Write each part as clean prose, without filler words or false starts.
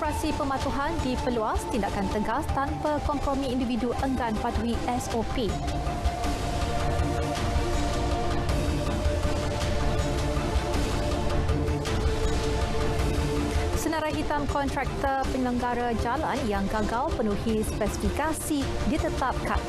Operasi pematuhan diperluas, tindakan tegas tanpa kompromi individu enggan patuhi SOP. Senarai hitam kontraktor penyelenggara jalan yang gagal penuhi spesifikasi ditetapkan.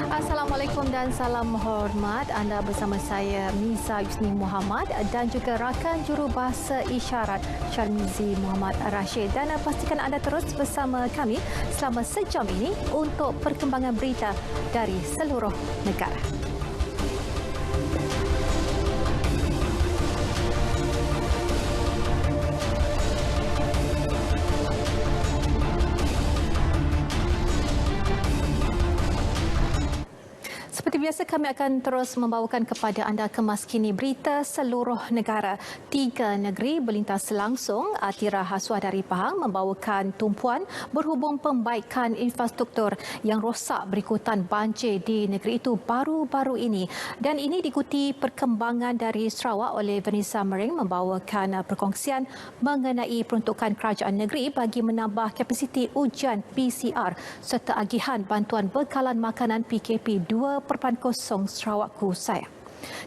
Assalamualaikum dan salam hormat. Anda bersama saya Miza Yusni Muhammad dan juga rakan jurubahasa isyarat Syarmizi Muhammad Rashid. Dan pastikan anda terus bersama kami selama sejam ini untuk perkembangan berita dari seluruh negara. Seperti biasa, kami akan terus membawakan kepada anda kemas kini berita seluruh negara. 3 negeri berlintas langsung. Atira Haswa dari Pahang membawakan tumpuan berhubung pembaikan infrastruktur yang rosak berikutan banjir di negeri itu baru-baru ini. Dan ini diikuti perkembangan dari Sarawak oleh Vanessa Mering membawakan perkongsian mengenai peruntukan kerajaan negeri bagi menambah kapasiti ujian PCR serta agihan bantuan bekalan makanan PKP 2.0 Sarawakku saya.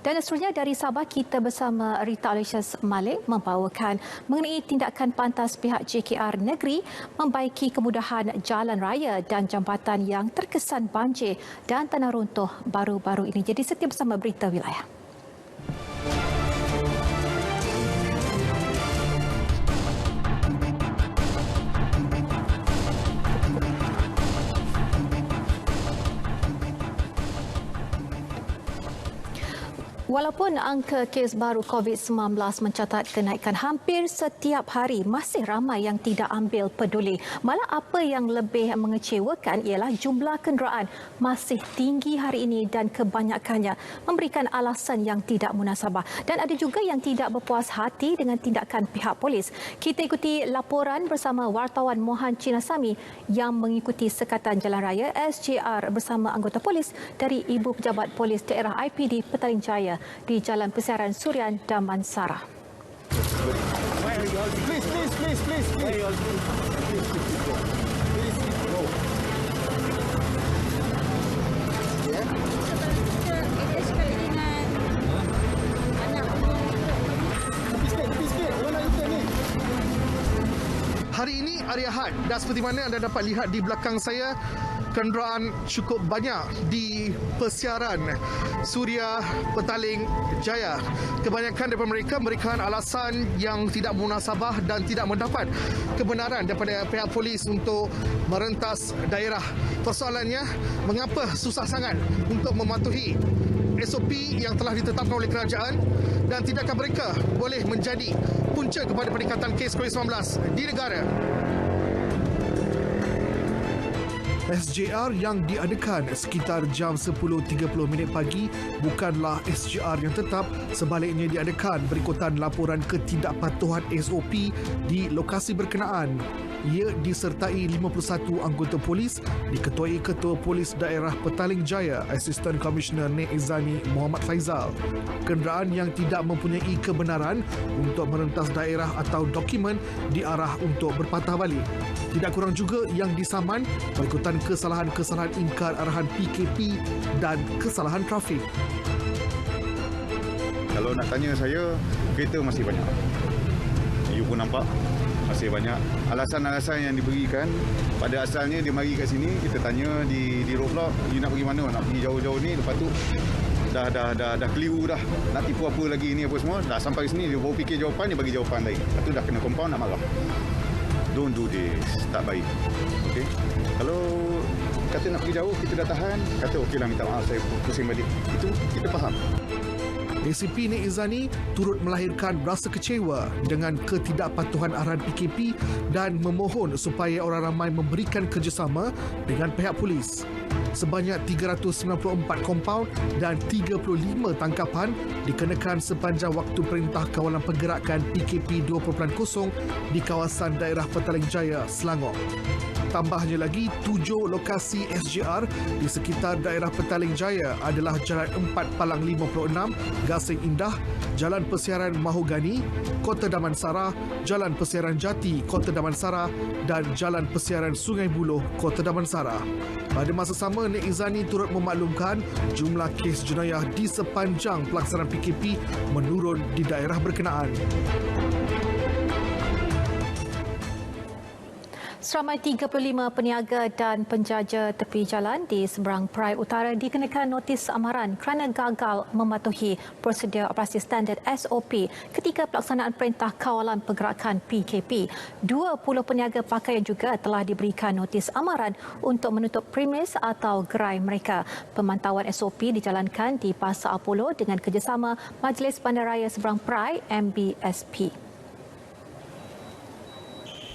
Dan seterusnya dari Sabah, kita bersama Rita Alicius Malik membawakan mengenai tindakan pantas pihak JKR negeri membaiki kemudahan jalan raya dan jambatan yang terkesan banjir dan tanah runtuh baru-baru ini. Jadi setia bersama berita wilayah. Walaupun angka kes baru COVID-19 mencatat kenaikan hampir setiap hari, masih ramai yang tidak ambil peduli. Malah apa yang lebih mengecewakan ialah jumlah kenderaan masih tinggi hari ini dan kebanyakannya memberikan alasan yang tidak munasabah. Dan ada juga yang tidak berpuas hati dengan tindakan pihak polis. Kita ikuti laporan bersama wartawan Mohan Cinasami yang mengikuti sekatan jalan raya SJR bersama anggota polis dari Ibu Pejabat Polis Daerah IPD Petaling Jaya di Jalan Persiaran Surian Damansara. Hari ini hari Ahad dan seperti mana anda dapat lihat di belakang saya, kenderaan cukup banyak di Persiaran Suria Petaling Jaya. Kebanyakan daripada mereka memberikan alasan yang tidak munasabah dan tidak mendapat kebenaran daripada pihak polis untuk merentas daerah. Persoalannya, mengapa susah sangat untuk mematuhi SOP yang telah ditetapkan oleh kerajaan dan tindakan mereka boleh menjadi punca kepada peningkatan kes COVID-19 di negara. SJR yang diadakan sekitar jam 10.30 pagi bukanlah SJR yang tetap, sebaliknya diadakan berikutan laporan ketidakpatuhan SOP di lokasi berkenaan. Ia disertai 51 anggota polis, diketuai Ketua Polis Daerah Petaling Jaya, Asisten Komisioner Nek Izani Muhammad Faizal. Kenderaan yang tidak mempunyai kebenaran untuk merentas daerah atau dokumen diarah untuk berpatah balik. Tidak kurang juga yang disaman berikutan kesalahan-kesalahan ingkar arahan PKP dan kesalahan trafik. Kalau nak tanya saya, kereta masih banyak. You pun nampak masih banyak. Alasan-alasan yang diberikan, pada asalnya dia mari kat sini, kita tanya di roadblock, you nak pergi mana? Nak pergi jauh-jauh ni, lepas tu dah keliru dah. Nak tipu apa lagi ni apa semua. Dah sampai sini, dia baru fikir jawapan, dia bagi jawapan lain. Lepas tu dah kena compound, nak marah. Don't do this. Tak baik. Okay? Kalau kata nak pergi jauh, kita dah tahan. Kata okeylah, minta maaf, saya pusing balik. Itu kita faham. ACP Nik Izzani turut melahirkan rasa kecewa dengan ketidakpatuhan arahan PKP dan memohon supaya orang ramai memberikan kerjasama dengan pihak polis. Sebanyak 394 kompaun dan 35 tangkapan dikenakan sepanjang waktu Perintah Kawalan Pergerakan PKP 2.0 di kawasan daerah Petaling Jaya, Selangor. Tambahnya lagi, 7 lokasi SJR di sekitar daerah Petaling Jaya adalah Jalan 4 Palang 56, Gasing Indah, Jalan Persiaran Mahogani, Kota Damansara, Jalan Persiaran Jati, Kota Damansara dan Jalan Persiaran Sungai Buloh, Kota Damansara. Pada masa sama, Nik Izzani turut memaklumkan jumlah kes jenayah di sepanjang pelaksanaan PKP menurun di daerah berkenaan. Seramai 35 peniaga dan penjaja tepi jalan di seberang Perai Utara dikenakan notis amaran kerana gagal mematuhi prosedur operasi standard SOP ketika pelaksanaan Perintah Kawalan Pergerakan PKP. 20 peniaga pakaian juga telah diberikan notis amaran untuk menutup premis atau gerai mereka. Pemantauan SOP dijalankan di Pasar Apollo dengan kerjasama Majlis Bandaraya Seberang Perai MBSP.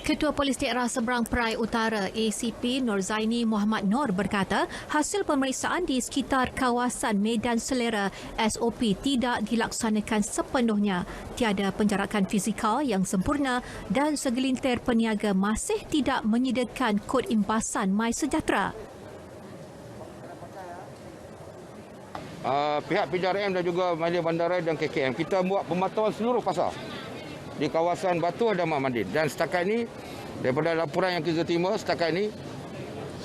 Ketua Polis Daerah Seberang Perai Utara ACP Norzaini Muhammad Noor berkata hasil pemeriksaan di sekitar kawasan Medan Selera SOP tidak dilaksanakan sepenuhnya. Tiada penjarakan fizikal yang sempurna dan segelintir peniaga masih tidak menyediakan kod imbasan MySejahtera. Pihak PJRM dan juga Majlis Bandaraya dan KKM, kita buat pemantauan seluruh pasar di kawasan Batu dan Mak Mandin. Dan setakat ini, daripada laporan yang kita terima setakat ini,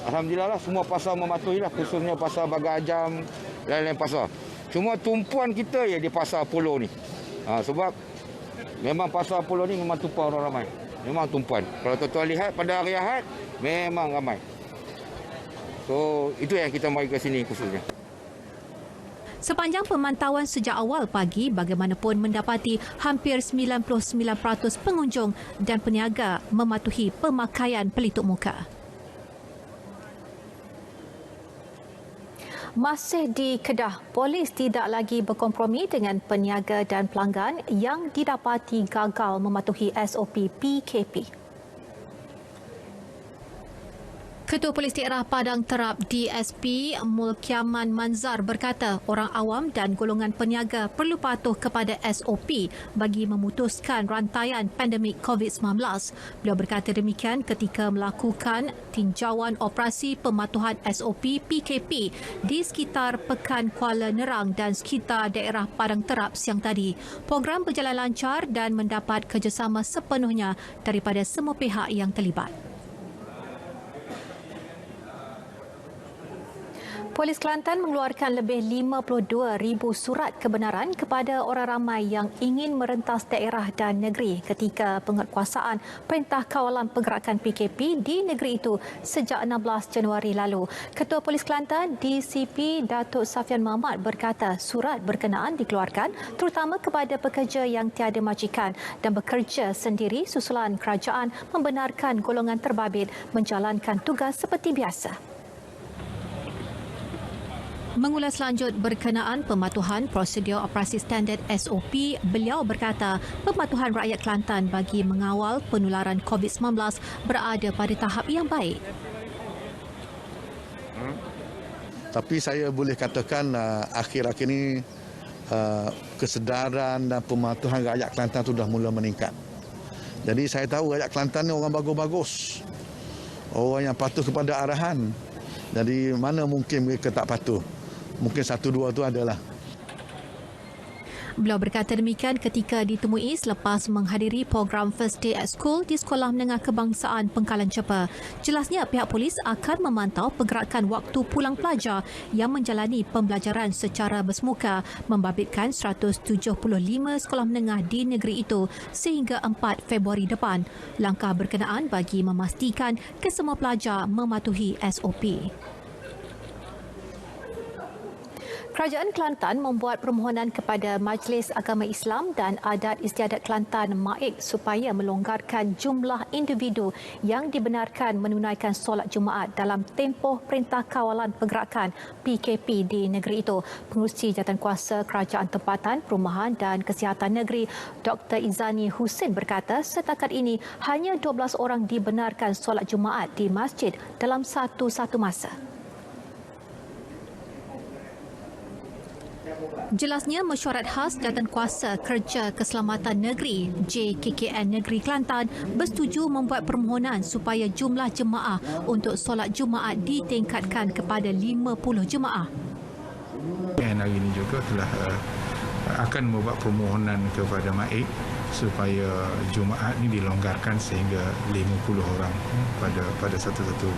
alhamdulillah semua pasar mematuhilah, khususnya pasar Bagan Ajam dan lain-lain pasar. Cuma tumpuan kita ya di pasar Apollo ni. Sebab memang pasar Apollo ni memang tumpuan orang ramai. Memang tumpuan. Kalau tuan-tuan lihat pada hari Ahad, memang ramai. So, itu yang kita mari ke sini khususnya. Sepanjang pemantauan sejak awal pagi, bagaimanapun mendapati hampir 99% pengunjung dan peniaga mematuhi pemakaian pelitup muka. Masih di Kedah, polis tidak lagi berkompromi dengan peniaga dan pelanggan yang didapati gagal mematuhi SOP PKP. Ketua Polis Daerah Padang Terap DSP Mulkiaman Manzar berkata orang awam dan golongan peniaga perlu patuh kepada SOP bagi memutuskan rantaian pandemik COVID-19. Beliau berkata demikian ketika melakukan tinjauan operasi pematuhan SOP PKP di sekitar Pekan Kuala Nerang dan sekitar daerah Padang Terap siang tadi. Program berjalan lancar dan mendapat kerjasama sepenuhnya daripada semua pihak yang terlibat. Polis Kelantan mengeluarkan lebih 52,000 surat kebenaran kepada orang ramai yang ingin merentas daerah dan negeri ketika penguatkuasaan Perintah Kawalan Pergerakan PKP di negeri itu sejak 16 Januari lalu. Ketua Polis Kelantan DCP Datuk Safian Mahmud berkata surat berkenaan dikeluarkan terutama kepada pekerja yang tiada majikan dan bekerja sendiri susulan kerajaan membenarkan golongan terbabit menjalankan tugas seperti biasa. Mengulas lanjut berkenaan pematuhan prosedur operasi standard SOP, beliau berkata pematuhan rakyat Kelantan bagi mengawal penularan COVID-19 berada pada tahap yang baik. Tapi saya boleh katakan akhir-akhir ini kesedaran dan pematuhan rakyat Kelantan sudah mula meningkat. Jadi saya tahu rakyat Kelantan ni orang bagus-bagus. Orang yang patuh kepada arahan. Jadi mana mungkin mereka tak patuh. Mungkin satu dua tu adalah. Beliau berkata demikian ketika ditemui selepas menghadiri program First Day at School di Sekolah Menengah Kebangsaan Pengkalan Cepa. Jelasnya pihak polis akan memantau pergerakan waktu pulang pelajar yang menjalani pembelajaran secara bersemuka membabitkan 175 sekolah menengah di negeri itu sehingga 4 Februari depan. Langkah berkenaan bagi memastikan kesemua pelajar mematuhi SOP. Kerajaan Kelantan membuat permohonan kepada Majlis Agama Islam dan Adat Istiadat Kelantan MAIK supaya melonggarkan jumlah individu yang dibenarkan menunaikan solat Jumaat dalam tempoh Perintah Kawalan Pergerakan PKP di negeri itu. Pengerusi Jawatankuasa Kerajaan Tempatan, Perumahan dan Kesihatan Negeri Dr. Izani Husin berkata setakat ini hanya 12 orang dibenarkan solat Jumaat di masjid dalam satu masa. Jelasnya, mesyuarat khas Jawatankuasa Kerja Keselamatan Negeri JKKN Negeri Kelantan bersetuju membuat permohonan supaya jumlah jemaah untuk solat Jumaat ditingkatkan kepada 50 jemaah. Dan hari ini juga telah akan membuat permohonan kepada MAIK supaya Jumaat ini dilonggarkan sehingga 50 orang pada satu-satu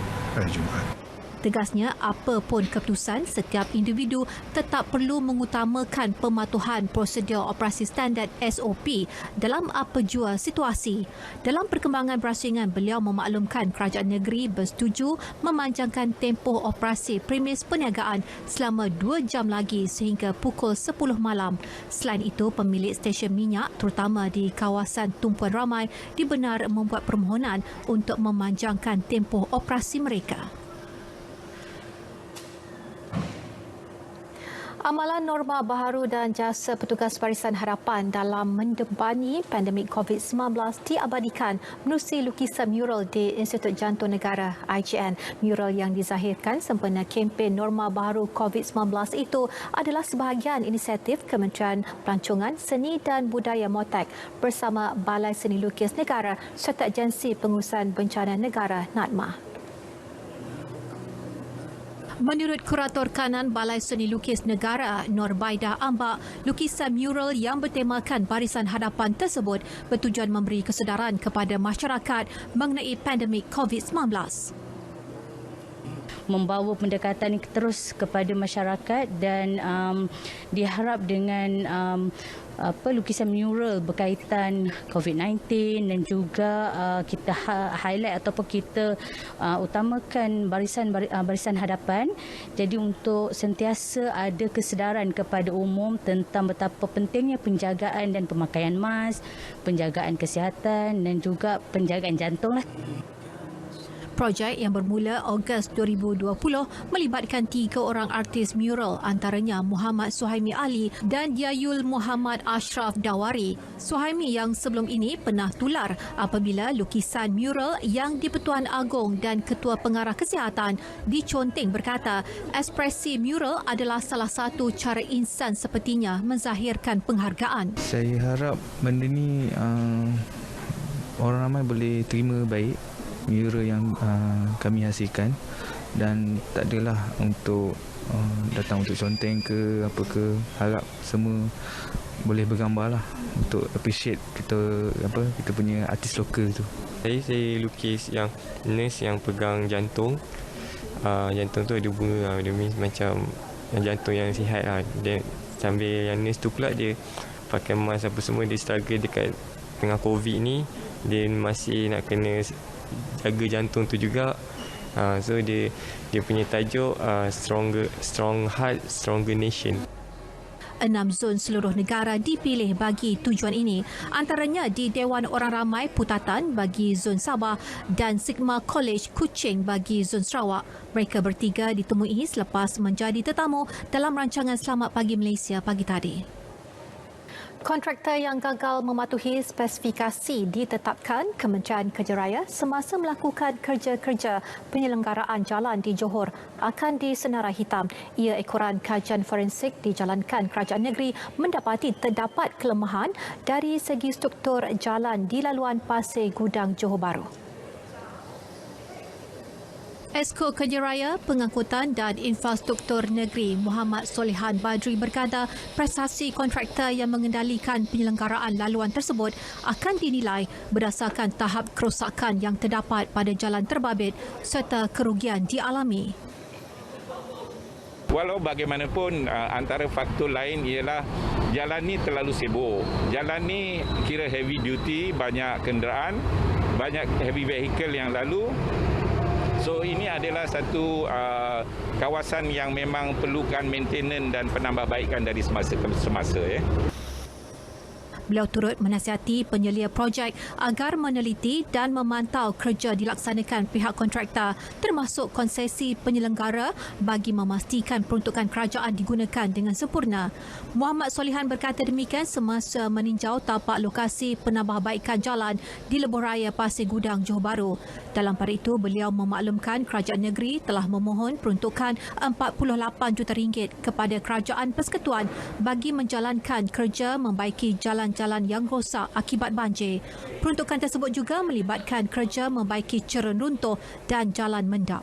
Jumaat. Tegasnya, apapun keputusan, setiap individu tetap perlu mengutamakan pematuhan prosedur operasi standard SOP dalam apa jua situasi. Dalam perkembangan berasingan, beliau memaklumkan kerajaan negeri bersetuju memanjangkan tempoh operasi premis perniagaan selama 2 jam lagi sehingga pukul 10 malam. Selain itu, pemilik stesen minyak terutama di kawasan tumpuan ramai dibenar membuat permohonan untuk memanjangkan tempoh operasi mereka. Amalan norma baharu dan jasa petugas Barisan Hadapan dalam mendebani pandemik COVID-19 diabadikan menerusi lukisan mural di Institut Jantung Negara IJN. Mural yang dizahirkan sempena kempen norma baharu COVID-19 itu adalah sebahagian inisiatif Kementerian Pelancongan, Seni dan Budaya MOTAK bersama Balai Seni Lukis Negara serta Agensi Pengurusan Bencana Negara NADMA. Menurut Kurator Kanan Balai Seni Lukis Negara, Norbaidah Ambak, lukisan mural yang bertemakan Barisan Hadapan tersebut bertujuan memberi kesedaran kepada masyarakat mengenai pandemik COVID-19. Membawa pendekatan terus kepada masyarakat dan diharap dengan lukisan mural berkaitan COVID-19 dan juga kita highlight ataupun kita utamakan barisan hadapan. Jadi untuk sentiasa ada kesedaran kepada umum tentang betapa pentingnya penjagaan dan pemakaian mask, penjagaan kesihatan dan juga penjagaan jantung lah. Projek yang bermula Ogos 2020 melibatkan 3 orang artis mural antaranya Muhammad Suhaimi Ali dan Yayul Muhammad Ashraf Dawari. Suhaimi yang sebelum ini pernah tular apabila lukisan mural yang di-Pertuan Agong dan Ketua Pengarah Kesihatan diconteng berkata ekspresi mural adalah salah satu cara insan sepertinya menzahirkan penghargaan. Saya harap benda ni orang ramai boleh terima baik mural yang kami hasilkan dan tak adalah untuk datang untuk conteng ke apa ke. Harap semua boleh bergambar lah untuk appreciate kita punya artis lokal tu. Saya lukis yang nurse yang pegang jantung. Jantung tu ada bunga, dia macam jantung yang sihat lah. Dia sambil yang nurse tu pula dia pakai mask apa semua, dia struggle dekat dengan COVID ni. Dia masih nak kena jaga jantung tu juga. So dia punya tajuk strong heart, stronger nation. 6 zon seluruh negara dipilih bagi tujuan ini, antaranya di Dewan Orang Ramai Putatan bagi zon Sabah dan Sigma College Kuching bagi zon Sarawak. Mereka bertiga ditemui selepas menjadi tetamu dalam rancangan Selamat Pagi Malaysia pagi tadi. Kontraktor yang gagal mematuhi spesifikasi ditetapkan Kementerian Kerja Raya semasa melakukan kerja-kerja penyelenggaraan jalan di Johor akan disenarai hitam. Ia ekoran kajian forensik dijalankan kerajaan negeri mendapati terdapat kelemahan dari segi struktur jalan di laluan Pasir Gudang Johor Bahru. Esko Kerja Raya, Pengangkutan dan Infrastruktur Negeri Muhammad Solihan Badri berkata prestasi kontraktor yang mengendalikan penyelenggaraan laluan tersebut akan dinilai berdasarkan tahap kerosakan yang terdapat pada jalan terbabit serta kerugian dialami. Walau bagaimanapun antara faktor lain ialah jalan ni terlalu sibuk. Jalan ni kira heavy duty, banyak kenderaan, banyak heavy vehicle yang lalu. So ini adalah satu kawasan yang memang perlukan maintenance dan penambahbaikan dari semasa ke semasa. Beliau turut menasihati penyelia projek agar meneliti dan memantau kerja dilaksanakan pihak kontraktor termasuk konsesi penyelenggara bagi memastikan peruntukan kerajaan digunakan dengan sempurna. Muhammad Solihan berkata demikian semasa meninjau tapak lokasi penambahbaikan jalan di Lebuh Raya Pasir Gudang, Johor Bahru. Dalam pada itu, beliau memaklumkan kerajaan negeri telah memohon peruntukan RM48 juta kepada Kerajaan Persekutuan bagi menjalankan kerja membaiki jalan-jalan yang rosak akibat banjir. Peruntukan tersebut juga melibatkan kerja membaiki cerun runtuh dan jalan mendap.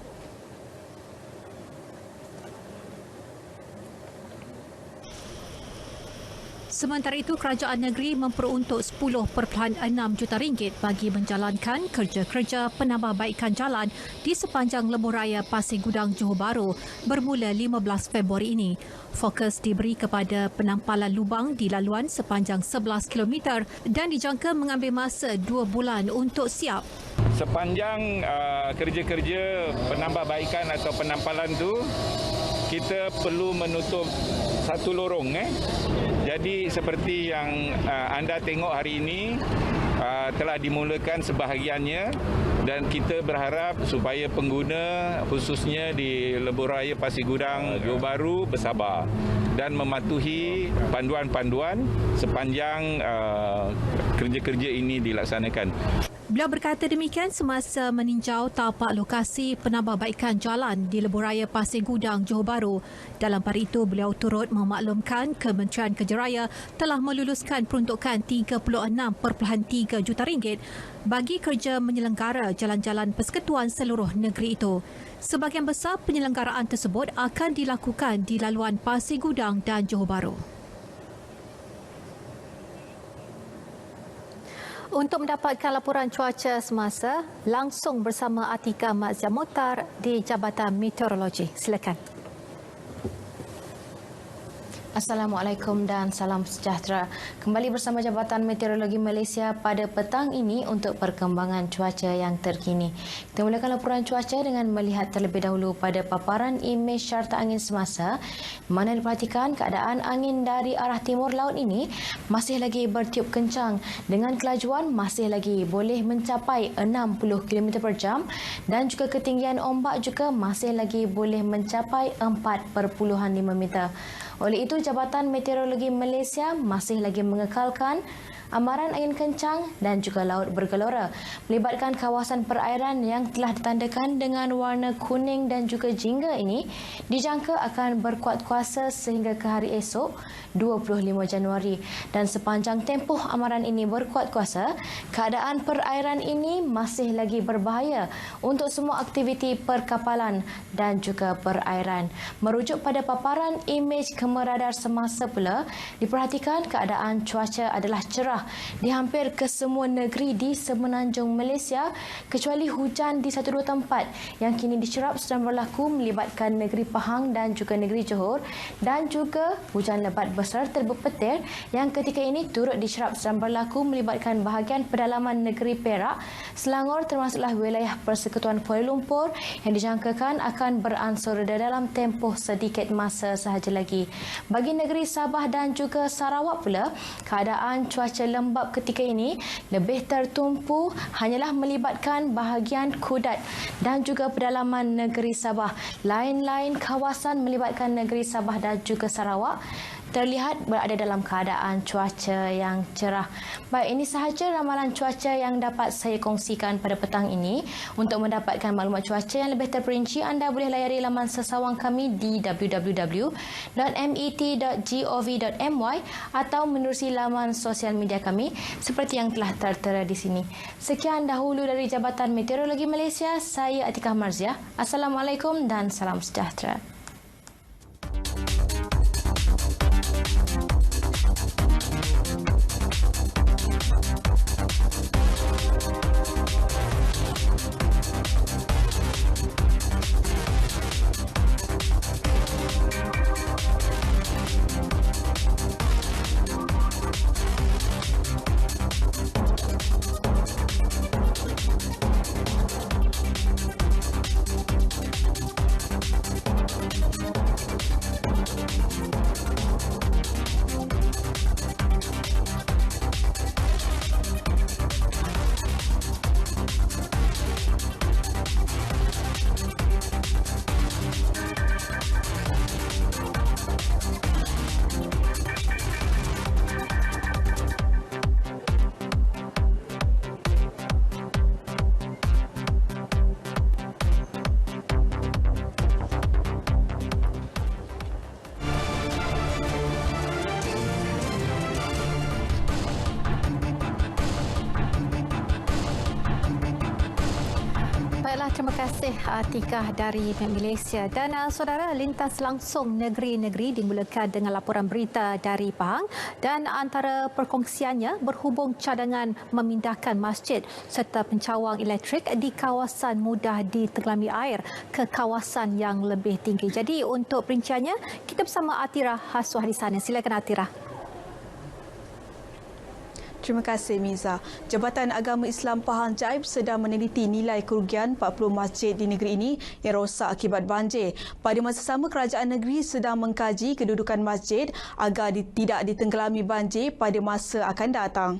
Sementara itu, kerajaan negeri memperuntuk RM10.6 juta bagi menjalankan kerja-kerja penambahbaikan jalan di sepanjang Lebuh Raya Pasir Gudang, Johor Bahru bermula 15 Februari ini. Fokus diberi kepada penampalan lubang di laluan sepanjang 11 km dan dijangka mengambil masa 2 bulan untuk siap. Sepanjang kerja-kerja penambahbaikan atau penampalan tu, kita perlu menutup satu lorong. Jadi seperti yang anda tengok hari ini, telah dimulakan sebahagiannya dan kita berharap supaya pengguna khususnya di Lebuh Raya Pasir Gudang, Johor Bahru bersabar dan mematuhi panduan-panduan sepanjang kerja-kerja ini dilaksanakan. Beliau berkata demikian semasa meninjau tapak lokasi penambahbaikan jalan di Lebuh Raya Pasir Gudang, Johor Bahru. Dalam pada itu, beliau turut memaklumkan Kementerian Kerja Raya telah meluluskan peruntukan RM36.3 juta bagi kerja menyelenggara jalan-jalan persekutuan seluruh negeri itu. Sebahagian besar penyelenggaraan tersebut akan dilakukan di laluan Pasir Gudang dan Johor Bahru. Untuk mendapatkan laporan cuaca semasa, langsung bersama Atika Mazia Muhtar di Jabatan Meteorologi. Silakan. Assalamualaikum dan salam sejahtera. Kembali bersama Jabatan Meteorologi Malaysia pada petang ini untuk perkembangan cuaca yang terkini. Kita mulakan laporan cuaca dengan melihat terlebih dahulu pada paparan imej syarta angin semasa, mana diperhatikan keadaan angin dari arah timur laut ini masih lagi bertiup kencang dengan kelajuan masih lagi boleh mencapai 60 km per jam dan juga ketinggian ombak juga masih lagi boleh mencapai 4.5 meter. Oleh itu, Jabatan Meteorologi Malaysia masih lagi mengekalkan amaran angin kencang dan juga laut bergelora melibatkan kawasan perairan yang telah ditandakan dengan warna kuning dan juga jingga ini dijangka akan berkuat kuasa sehingga ke hari esok 25 Januari dan sepanjang tempoh amaran ini berkuat kuasa, keadaan perairan ini masih lagi berbahaya untuk semua aktiviti perkapalan dan juga perairan. Merujuk pada paparan imej kemeradar semasa pula, diperhatikan keadaan cuaca adalah cerah di hampir kesemua negeri di semenanjung Malaysia kecuali hujan di 1-2 tempat yang kini dicerap sedang berlaku melibatkan negeri Pahang dan juga negeri Johor dan juga hujan lebat besar terbuk petir yang ketika ini turut dicerap sedang berlaku melibatkan bahagian pedalaman negeri Perak, Selangor termasuklah wilayah Persekutuan Kuala Lumpur yang dijangkakan akan beransur reda dalam tempoh sedikit masa sahaja lagi. Bagi negeri Sabah dan juga Sarawak pula, keadaan cuaca lembap ketika ini lebih tertumpu hanyalah melibatkan bahagian Kudat dan juga pedalaman negeri Sabah. Lain-lain kawasan melibatkan negeri Sabah dan juga Sarawak terlihat berada dalam keadaan cuaca yang cerah. Baik, ini sahaja ramalan cuaca yang dapat saya kongsikan pada petang ini. Untuk mendapatkan maklumat cuaca yang lebih terperinci, anda boleh layari laman sesawang kami di www.met.gov.my atau menerusi laman sosial media kami seperti yang telah tertera di sini. Sekian dahulu dari Jabatan Meteorologi Malaysia, saya Atika Mazia. Assalamualaikum dan salam sejahtera. Baiklah, terima kasih Atikah dari Malaysia. Dan saudara, lintas langsung negeri-negeri dimulakan dengan laporan berita dari Pahang dan antara perkongsiannya berhubung cadangan memindahkan masjid serta pencawang elektrik di kawasan mudah ditenggelami air ke kawasan yang lebih tinggi. Jadi untuk perinciannya, kita bersama Atira Haswah di sana. Silakan Atira. Terima kasih Miza. Jabatan Agama Islam Pahang Jaib sedang meneliti nilai kerugian 40 masjid di negeri ini yang rosak akibat banjir. Pada masa sama, kerajaan negeri sedang mengkaji kedudukan masjid agar tidak ditenggelami banjir pada masa akan datang.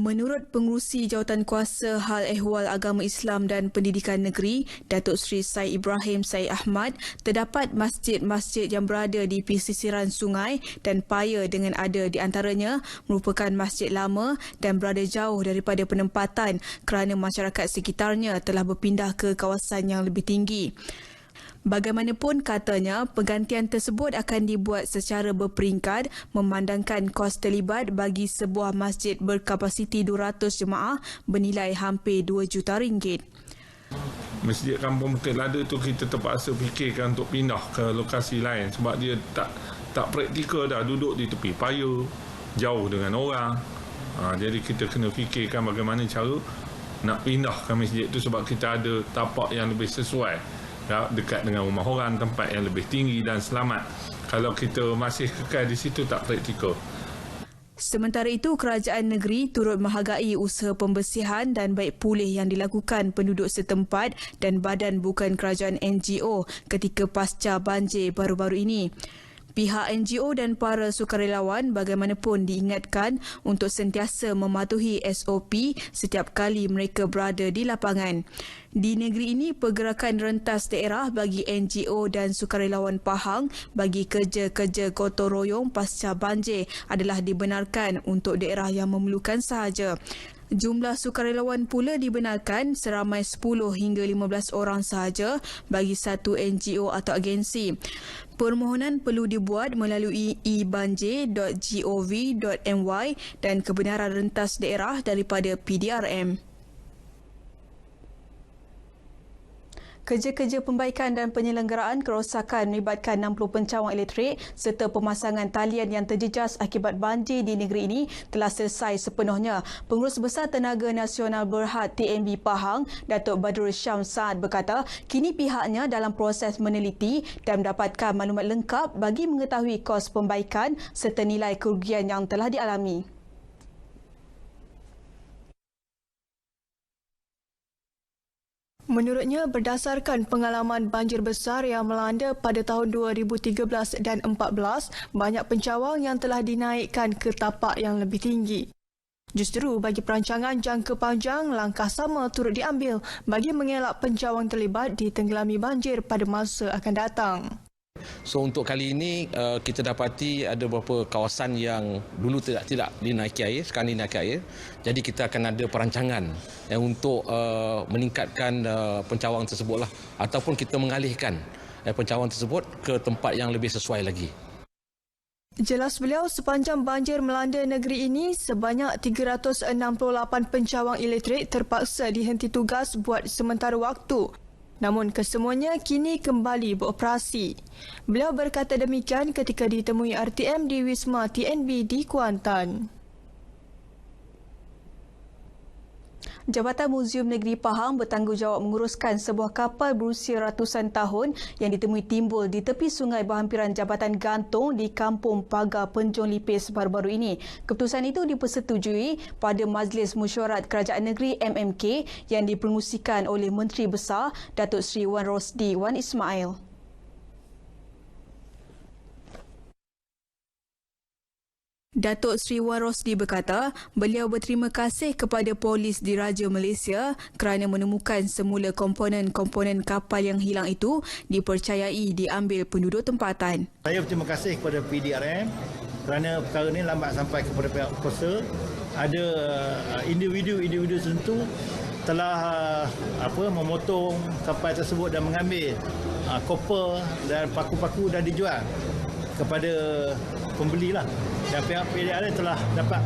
Menurut Pengerusi Jawatankuasa Hal Ehwal Agama Islam dan Pendidikan Negeri, Datuk Seri Syed Ibrahim Syed Ahmad, terdapat masjid-masjid yang berada di pesisiran sungai dan paya dengan ada di antaranya merupakan masjid lama dan berada jauh daripada penempatan kerana masyarakat sekitarnya telah berpindah ke kawasan yang lebih tinggi. Bagaimanapun katanya, penggantian tersebut akan dibuat secara berperingkat memandangkan kos terlibat bagi sebuah masjid berkapasiti 200 jemaah bernilai hampir 2 juta ringgit. Masjid Kampung Bukit Lada tu kita terpaksa fikirkan untuk pindah ke lokasi lain sebab dia tak praktikal dah, duduk di tepi paya, jauh dengan orang. Jadi kita kena fikirkan bagaimana cara nak pindahkan masjid tu sebab kita ada tapak yang lebih sesuai dekat dengan rumah orang, tempat yang lebih tinggi dan selamat. Kalau kita masih kekal di situ tak praktikal. Sementara itu, kerajaan negeri turut menghargai usaha pembersihan dan baik pulih yang dilakukan penduduk setempat dan badan bukan kerajaan NGO ketika pasca banjir baru-baru ini. Pihak NGO dan para sukarelawan bagaimanapun diingatkan untuk sentiasa mematuhi SOP setiap kali mereka berada di lapangan. Di negeri ini, pergerakan rentas daerah bagi NGO dan sukarelawan Pahang bagi kerja-kerja gotong royong pasca banjir adalah dibenarkan untuk daerah yang memerlukan sahaja. Jumlah sukarelawan pula dibenarkan seramai 10 hingga 15 orang sahaja bagi satu NGO atau agensi. Permohonan perlu dibuat melalui ebanjir.gov.my dan kebenaran rentas daerah daripada PDRM. Kerja-kerja pembaikan dan penyelenggaraan kerosakan melibatkan 60 pencawang elektrik serta pemasangan talian yang terjejas akibat banjir di negeri ini telah selesai sepenuhnya. Pengurus Besar Tenaga Nasional Berhad TNB Pahang, Datuk Badrul Syam Saad berkata, kini pihaknya dalam proses meneliti dan mendapatkan maklumat lengkap bagi mengetahui kos pembaikan serta nilai kerugian yang telah dialami. Menurutnya, berdasarkan pengalaman banjir besar yang melanda pada tahun 2013 dan 2014, banyak pencawang yang telah dinaikkan ke tapak yang lebih tinggi. Justru bagi perancangan jangka panjang, langkah sama turut diambil bagi mengelak pencawang terlibat ditenggelami banjir pada masa akan datang. So untuk kali ini kita dapati ada beberapa kawasan yang dulu tidak dinaiki air, sekarang dinaiki air. Jadi kita akan ada perancangan untuk meningkatkan pencawang tersebutlah ataupun kita mengalihkan pencawang tersebut ke tempat yang lebih sesuai lagi. Jelas beliau, sepanjang banjir melanda negeri ini, sebanyak 368 pencawang elektrik terpaksa dihenti tugas buat sementara waktu. Namun kesemuanya kini kembali beroperasi. Beliau berkata demikian ketika ditemui RTM di Wisma TNB di Kuantan. Jabatan Muzium Negeri Pahang bertanggungjawab menguruskan sebuah kapal berusia ratusan tahun yang ditemui timbul di tepi sungai berhampiran Jabatan Gantung di Kampung Pagar Penjong Lipis baru-baru ini. Keputusan itu dipersetujui pada Majlis Mesyuarat Kerajaan Negeri MMK yang dipengerusikan oleh Menteri Besar Datuk Seri Wan Rosdi Wan Ismail. Datuk Seri Wan Rosdi berkata beliau berterima kasih kepada Polis Diraja Malaysia kerana menemukan semula komponen-komponen kapal yang hilang itu dipercayai diambil penduduk tempatan. Saya berterima kasih kepada PDRM kerana perkara ini lambat sampai kepada pihak kuasa. Ada individu-individu tertentu telah memotong kapal tersebut dan mengambil koper dan paku-paku dan dijual kepada pembeli lah. Dan pihak PDRM telah dapat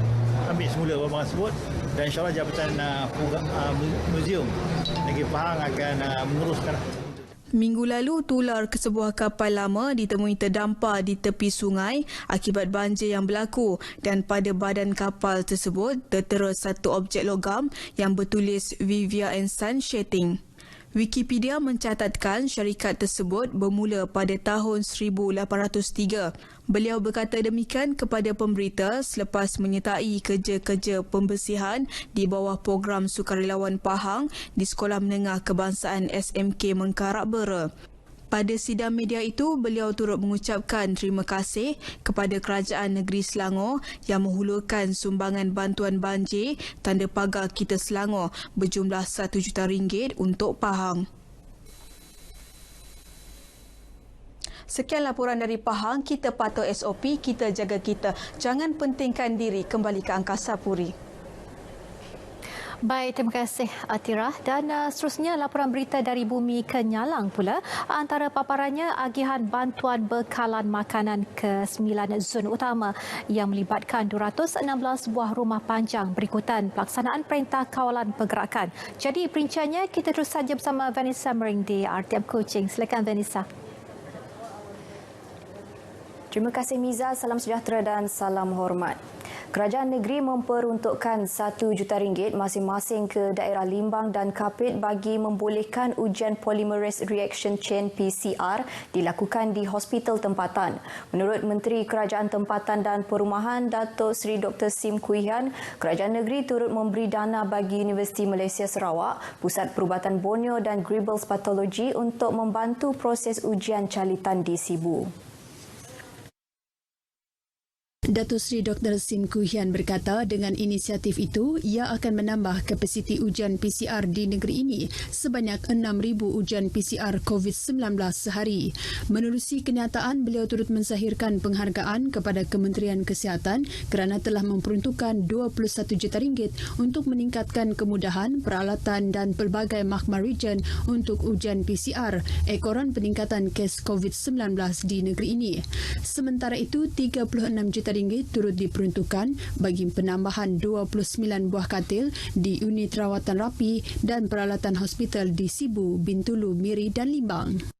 ambil semula barang tersebut dan insyaAllah Jabatan Muzium Negeri Pahang akan menguruskan. Minggu lalu, tular ke sebuah kapal lama ditemui terdampar di tepi sungai akibat banjir yang berlaku dan pada badan kapal tersebut tertera satu objek logam yang bertulis Vivia and Son Shipping. Wikipedia mencatatkan syarikat tersebut bermula pada tahun 1803. Beliau berkata demikian kepada pemberita selepas menyertai kerja-kerja pembersihan di bawah program sukarelawan Pahang di Sekolah Menengah Kebangsaan SMK Mengkarak Bera. Pada sidang media itu, beliau turut mengucapkan terima kasih kepada Kerajaan Negeri Selangor yang menghulurkan sumbangan bantuan banjir tanda pagar Kita Selangor berjumlah RM1 juta untuk Pahang. Sekian laporan dari Pahang. Kita patuh SOP, kita jaga kita. Jangan pentingkan diri. Kembali ke Angkasa Puri. Baik, terima kasih Atira. Dan seterusnya laporan berita dari Bumi Kenyalang pula. Antara paparannya agihan bantuan bekalan makanan ke 9 zon utama yang melibatkan 216 buah rumah panjang berikutan pelaksanaan Perintah Kawalan Pergerakan. Jadi perinciannya kita terus saja bersama Vanessa Mering di RTM Kuching. Silakan Vanessa. Terima kasih Miza, salam sejahtera dan salam hormat. Kerajaan negeri memperuntukkan RM1 juta masing-masing ke daerah Limbang dan Kapit bagi membolehkan ujian Polymerase Reaction Chain PCR dilakukan di hospital tempatan. Menurut Menteri Kerajaan Tempatan dan Perumahan Datuk Seri Dr. Sim Kuihian, kerajaan negeri turut memberi dana bagi Universiti Malaysia Sarawak, Pusat Perubatan Borneo dan Gribbles Patologi untuk membantu proses ujian calitan di Sibu. Datuk Seri Dr. Sim Kuihian berkata dengan inisiatif itu, ia akan menambah kapasiti ujian PCR di negeri ini sebanyak 6,000 ujian PCR COVID-19 sehari. Menerusi kenyataan, beliau turut menzahirkan penghargaan kepada Kementerian Kesihatan kerana telah memperuntukkan RM21 juta untuk meningkatkan kemudahan, peralatan dan pelbagai mahkamah region untuk ujian PCR ekoran peningkatan kes COVID-19 di negeri ini. Sementara itu, RM36 juta turut diperuntukkan bagi penambahan 29 buah katil di unit rawatan rapi dan peralatan hospital di Sibu, Bintulu, Miri dan Limbang.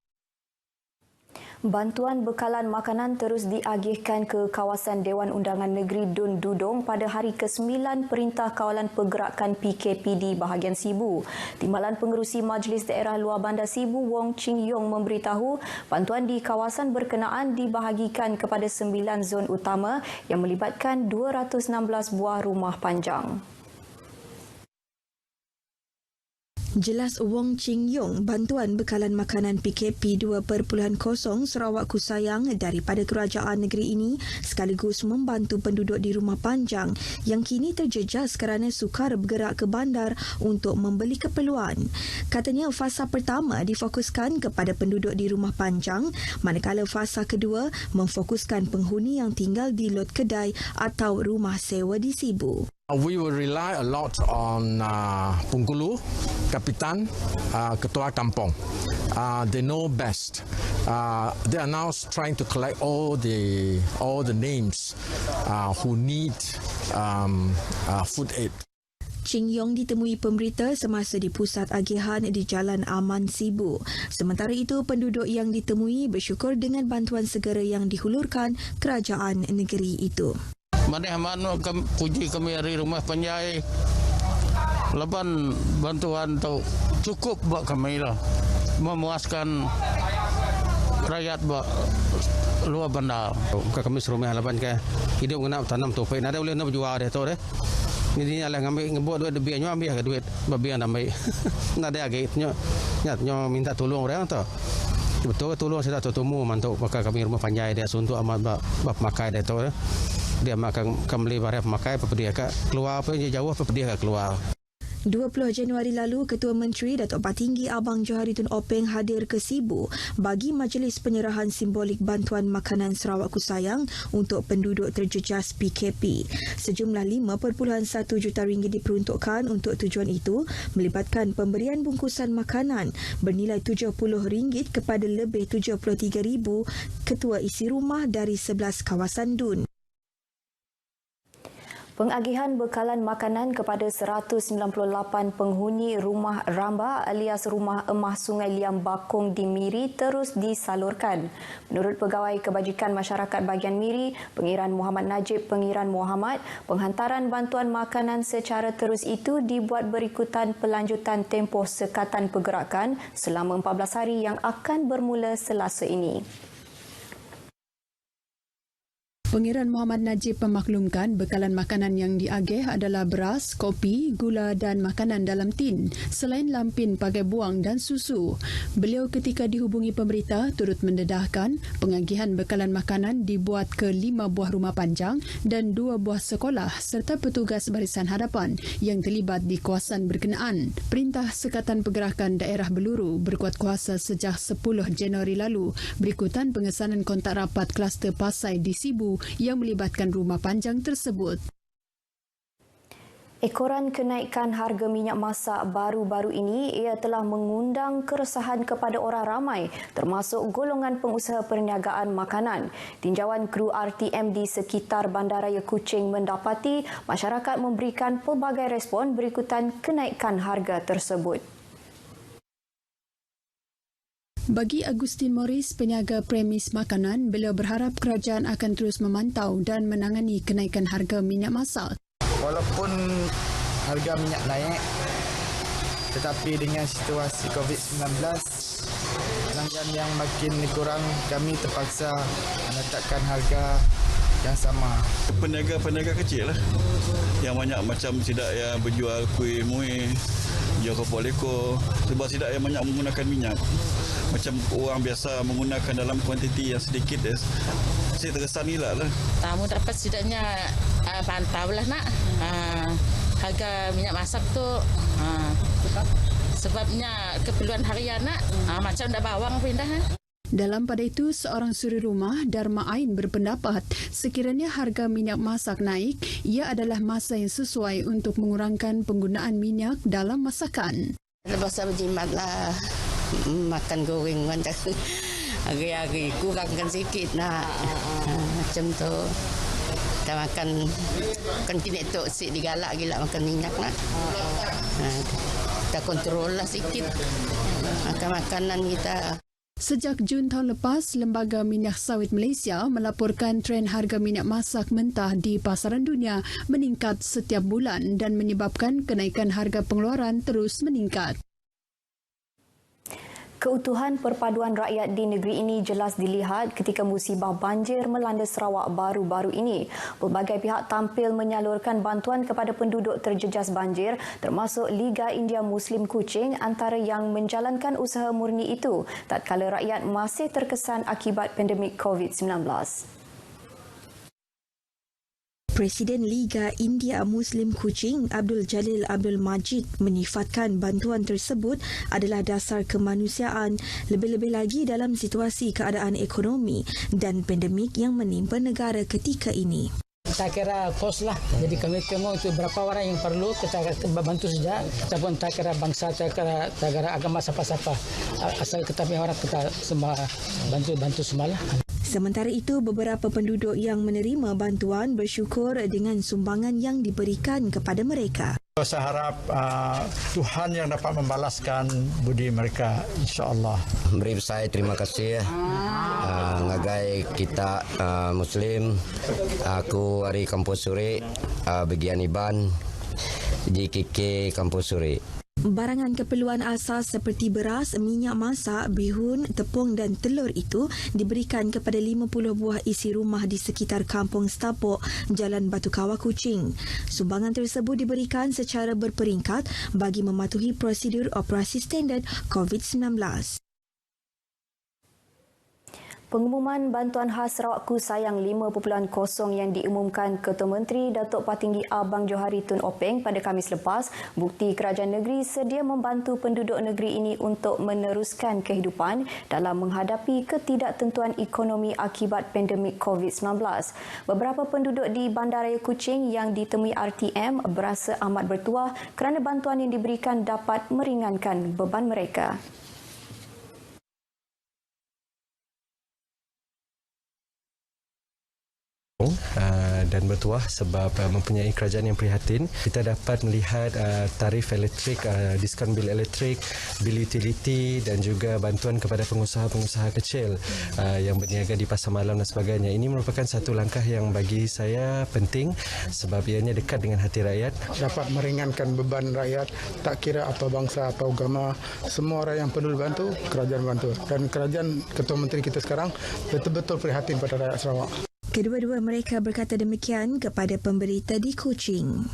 Bantuan bekalan makanan terus diagihkan ke kawasan Dewan Undangan Negeri Dun Dudong pada hari ke-9 Perintah Kawalan Pergerakan PKPD bahagian Sibu. Timbalan Pengerusi Majlis Daerah Luar Bandar Sibu Wong Ching Yong memberitahu bantuan di kawasan berkenaan dibahagikan kepada 9 zon utama yang melibatkan 216 buah rumah panjang. Jelas Wong Ching Yong, bantuan bekalan makanan PKP 2.0 Sarawak Kusayang daripada kerajaan negeri ini sekaligus membantu penduduk di rumah panjang yang kini terjejas kerana sukar bergerak ke bandar untuk membeli keperluan. Katanya fasa pertama difokuskan kepada penduduk di rumah panjang, manakala fasa kedua memfokuskan penghuni yang tinggal di lot kedai atau rumah sewa di Sibu. We will rely a lot on Penghulu, Kapitan, Ketua Kampung. They know best. They are now trying to collect all the names who need food aid. Ching Yong ditemui pemberita semasa di pusat agihan di Jalan Aman Sibu. Sementara itu, penduduk yang ditemui bersyukur dengan bantuan segera yang dihulurkan kerajaan negeri itu. Mana puji kami dari rumah panjai Lepas bantuan tu cukup buat kami lah, memuaskan rakyat buat luar bandar. Kami serumah halapan ke hidup kena tanam topik, nada boleh nak jual dia tu deh. Ini adalah ngambil ngebuat duit lebih nyo ambil duit babi yang ambil. Nada agak nyo minta tolong orang tu. Betul tolong saya tak temu mantuk maka kami rumah panjai dia suntuk amat bab makai dia tu. Dia makan kembali barang makai apa dia keluar apa jauh apa dia keluar. 20 Januari lalu, Ketua Menteri Datuk Patinggi Abang Johari Tun Openg hadir ke Sibu bagi majlis penyerahan simbolik bantuan makanan Sarawak Ku Sayang untuk penduduk terjejas PKP. Sejumlah 5.1 juta ringgit diperuntukkan untuk tujuan itu, melibatkan pemberian bungkusan makanan bernilai RM70 kepada lebih 73,000 ketua isi rumah dari 11 kawasan DUN. Pengagihan bekalan makanan kepada 198 penghuni Rumah Ramba alias Rumah Emah Sungai Liam Bakong di Miri terus disalurkan. Menurut Pegawai Kebajikan Masyarakat Bahagian Miri, Pengiran Muhammad Najib Pengiran Muhammad, penghantaran bantuan makanan secara terus itu dibuat berikutan pelanjutan tempoh sekatan pergerakan selama 14 hari yang akan bermula Selasa ini. Pengiran Muhammad Najib memaklumkan bekalan makanan yang diagih adalah beras, kopi, gula dan makanan dalam tin, selain lampin pakai buang dan susu. Beliau ketika dihubungi pemberita turut mendedahkan pengagihan bekalan makanan dibuat ke 5 buah rumah panjang dan 2 buah sekolah serta petugas barisan hadapan yang terlibat di kawasan berkenaan. Perintah Sekatan Pergerakan Daerah Beluru berkuat kuasa sejak 10 Januari lalu berikutan pengesanan kontak rapat kluster Pasai di Sibu yang melibatkan rumah panjang tersebut. Ekoran kenaikan harga minyak masak baru-baru ini ia telah mengundang keresahan kepada orang ramai termasuk golongan pengusaha perniagaan makanan. Tinjauan kru RTM di sekitar Bandaraya Kuching mendapati masyarakat memberikan pelbagai respon berikutan kenaikan harga tersebut. Bagi Agustin Morris, peniaga premis makanan, beliau berharap kerajaan akan terus memantau dan menangani kenaikan harga minyak masak. Walaupun harga minyak naik, tetapi dengan situasi COVID-19, pelanggan yang makin kurang, kami terpaksa menetapkan harga yang sama. Peniaga kecil lah, yang banyak macam tidak yang berjual kuih muih, jual keropok leko, sebab tidak yang banyak menggunakan minyak. Macam orang biasa menggunakan dalam kuantiti yang sedikit, saya terkesan hilak lah. Tamu dapat setidaknya pantau lah nak harga minyak masak tu sebabnya keperluan harian nak macam dah bawang pindah. Dalam pada itu, seorang suri rumah, Dharma Ain, berpendapat sekiranya harga minyak masak naik, ia adalah masa yang sesuai untuk mengurangkan penggunaan minyak dalam masakan. Lepas berjimat lah makan goreng macam hari-hari kurangkan sikit nak macam tu. Kita makan kan kini tok sik digalak gila makan minyak nak. Kita kontrol lah sikit makan makanan kita. Sejak Jun tahun lepas, Lembaga Minyak Sawit Malaysia melaporkan tren harga minyak masak mentah di pasaran dunia meningkat setiap bulan dan menyebabkan kenaikan harga pengeluaran terus meningkat. Keutuhan perpaduan rakyat di negeri ini jelas dilihat ketika musibah banjir melanda Sarawak baru-baru ini. Pelbagai pihak tampil menyalurkan bantuan kepada penduduk terjejas banjir termasuk Liga India Muslim Kuching antara yang menjalankan usaha murni itu tatkala rakyat masih terkesan akibat pandemik COVID-19. Presiden Liga India Muslim Kuching, Abdul Jalil Abdul Majid, menyifatkan bantuan tersebut adalah dasar kemanusiaan, lebih-lebih lagi dalam situasi keadaan ekonomi dan pandemik yang menimpa negara ketika ini. Tak kira kos lah. Jadi kami temu itu berapa orang yang perlu kita bantu saja. Kita pun tak kira bangsa, tak kira agama siapa-siapa. Asal kita punya orang kita semua bantu semua lah. Sementara itu, beberapa penduduk yang menerima bantuan bersyukur dengan sumbangan yang diberikan kepada mereka. Saya harap Tuhan yang dapat membalaskan budi mereka, insya-Allah. Beri saya terima kasih ngagai kita Muslim. Aku dari kampus Suri bagian Iban JKK Kampung Sore. Barangan keperluan asas seperti beras, minyak masak, bihun, tepung dan telur itu diberikan kepada 50 buah isi rumah di sekitar Kampung Stapok, Jalan Batu Kawah, Kuching. Sumbangan tersebut diberikan secara berperingkat bagi mematuhi prosedur operasi standard COVID-19. Pengumuman bantuan khas Sarawak Kusayang 5.0 yang diumumkan Ketua Menteri Datuk Patinggi Abang Johari Tun Openg pada Khamis lepas bukti kerajaan negeri sedia membantu penduduk negeri ini untuk meneruskan kehidupan dalam menghadapi ketidaktentuan ekonomi akibat pandemik COVID-19. Beberapa penduduk di Bandaraya Kuching yang ditemui RTM berasa amat bertuah kerana bantuan yang diberikan dapat meringankan beban mereka. Dan bertuah sebab mempunyai kerajaan yang prihatin. Kita dapat melihat tarif elektrik, diskaun bil elektrik, bil utiliti dan juga bantuan kepada pengusaha-pengusaha kecil yang berniaga di pasar malam dan sebagainya. Ini merupakan satu langkah yang bagi saya penting sebab ianya dekat dengan hati rakyat. Dapat meringankan beban rakyat, tak kira apa bangsa atau agama, semua orang yang perlu dibantu, kerajaan bantu. Dan kerajaan Ketua Menteri kita sekarang betul-betul prihatin pada rakyat Sarawak. Kedua-dua mereka berkata demikian kepada pemberita di Kuching.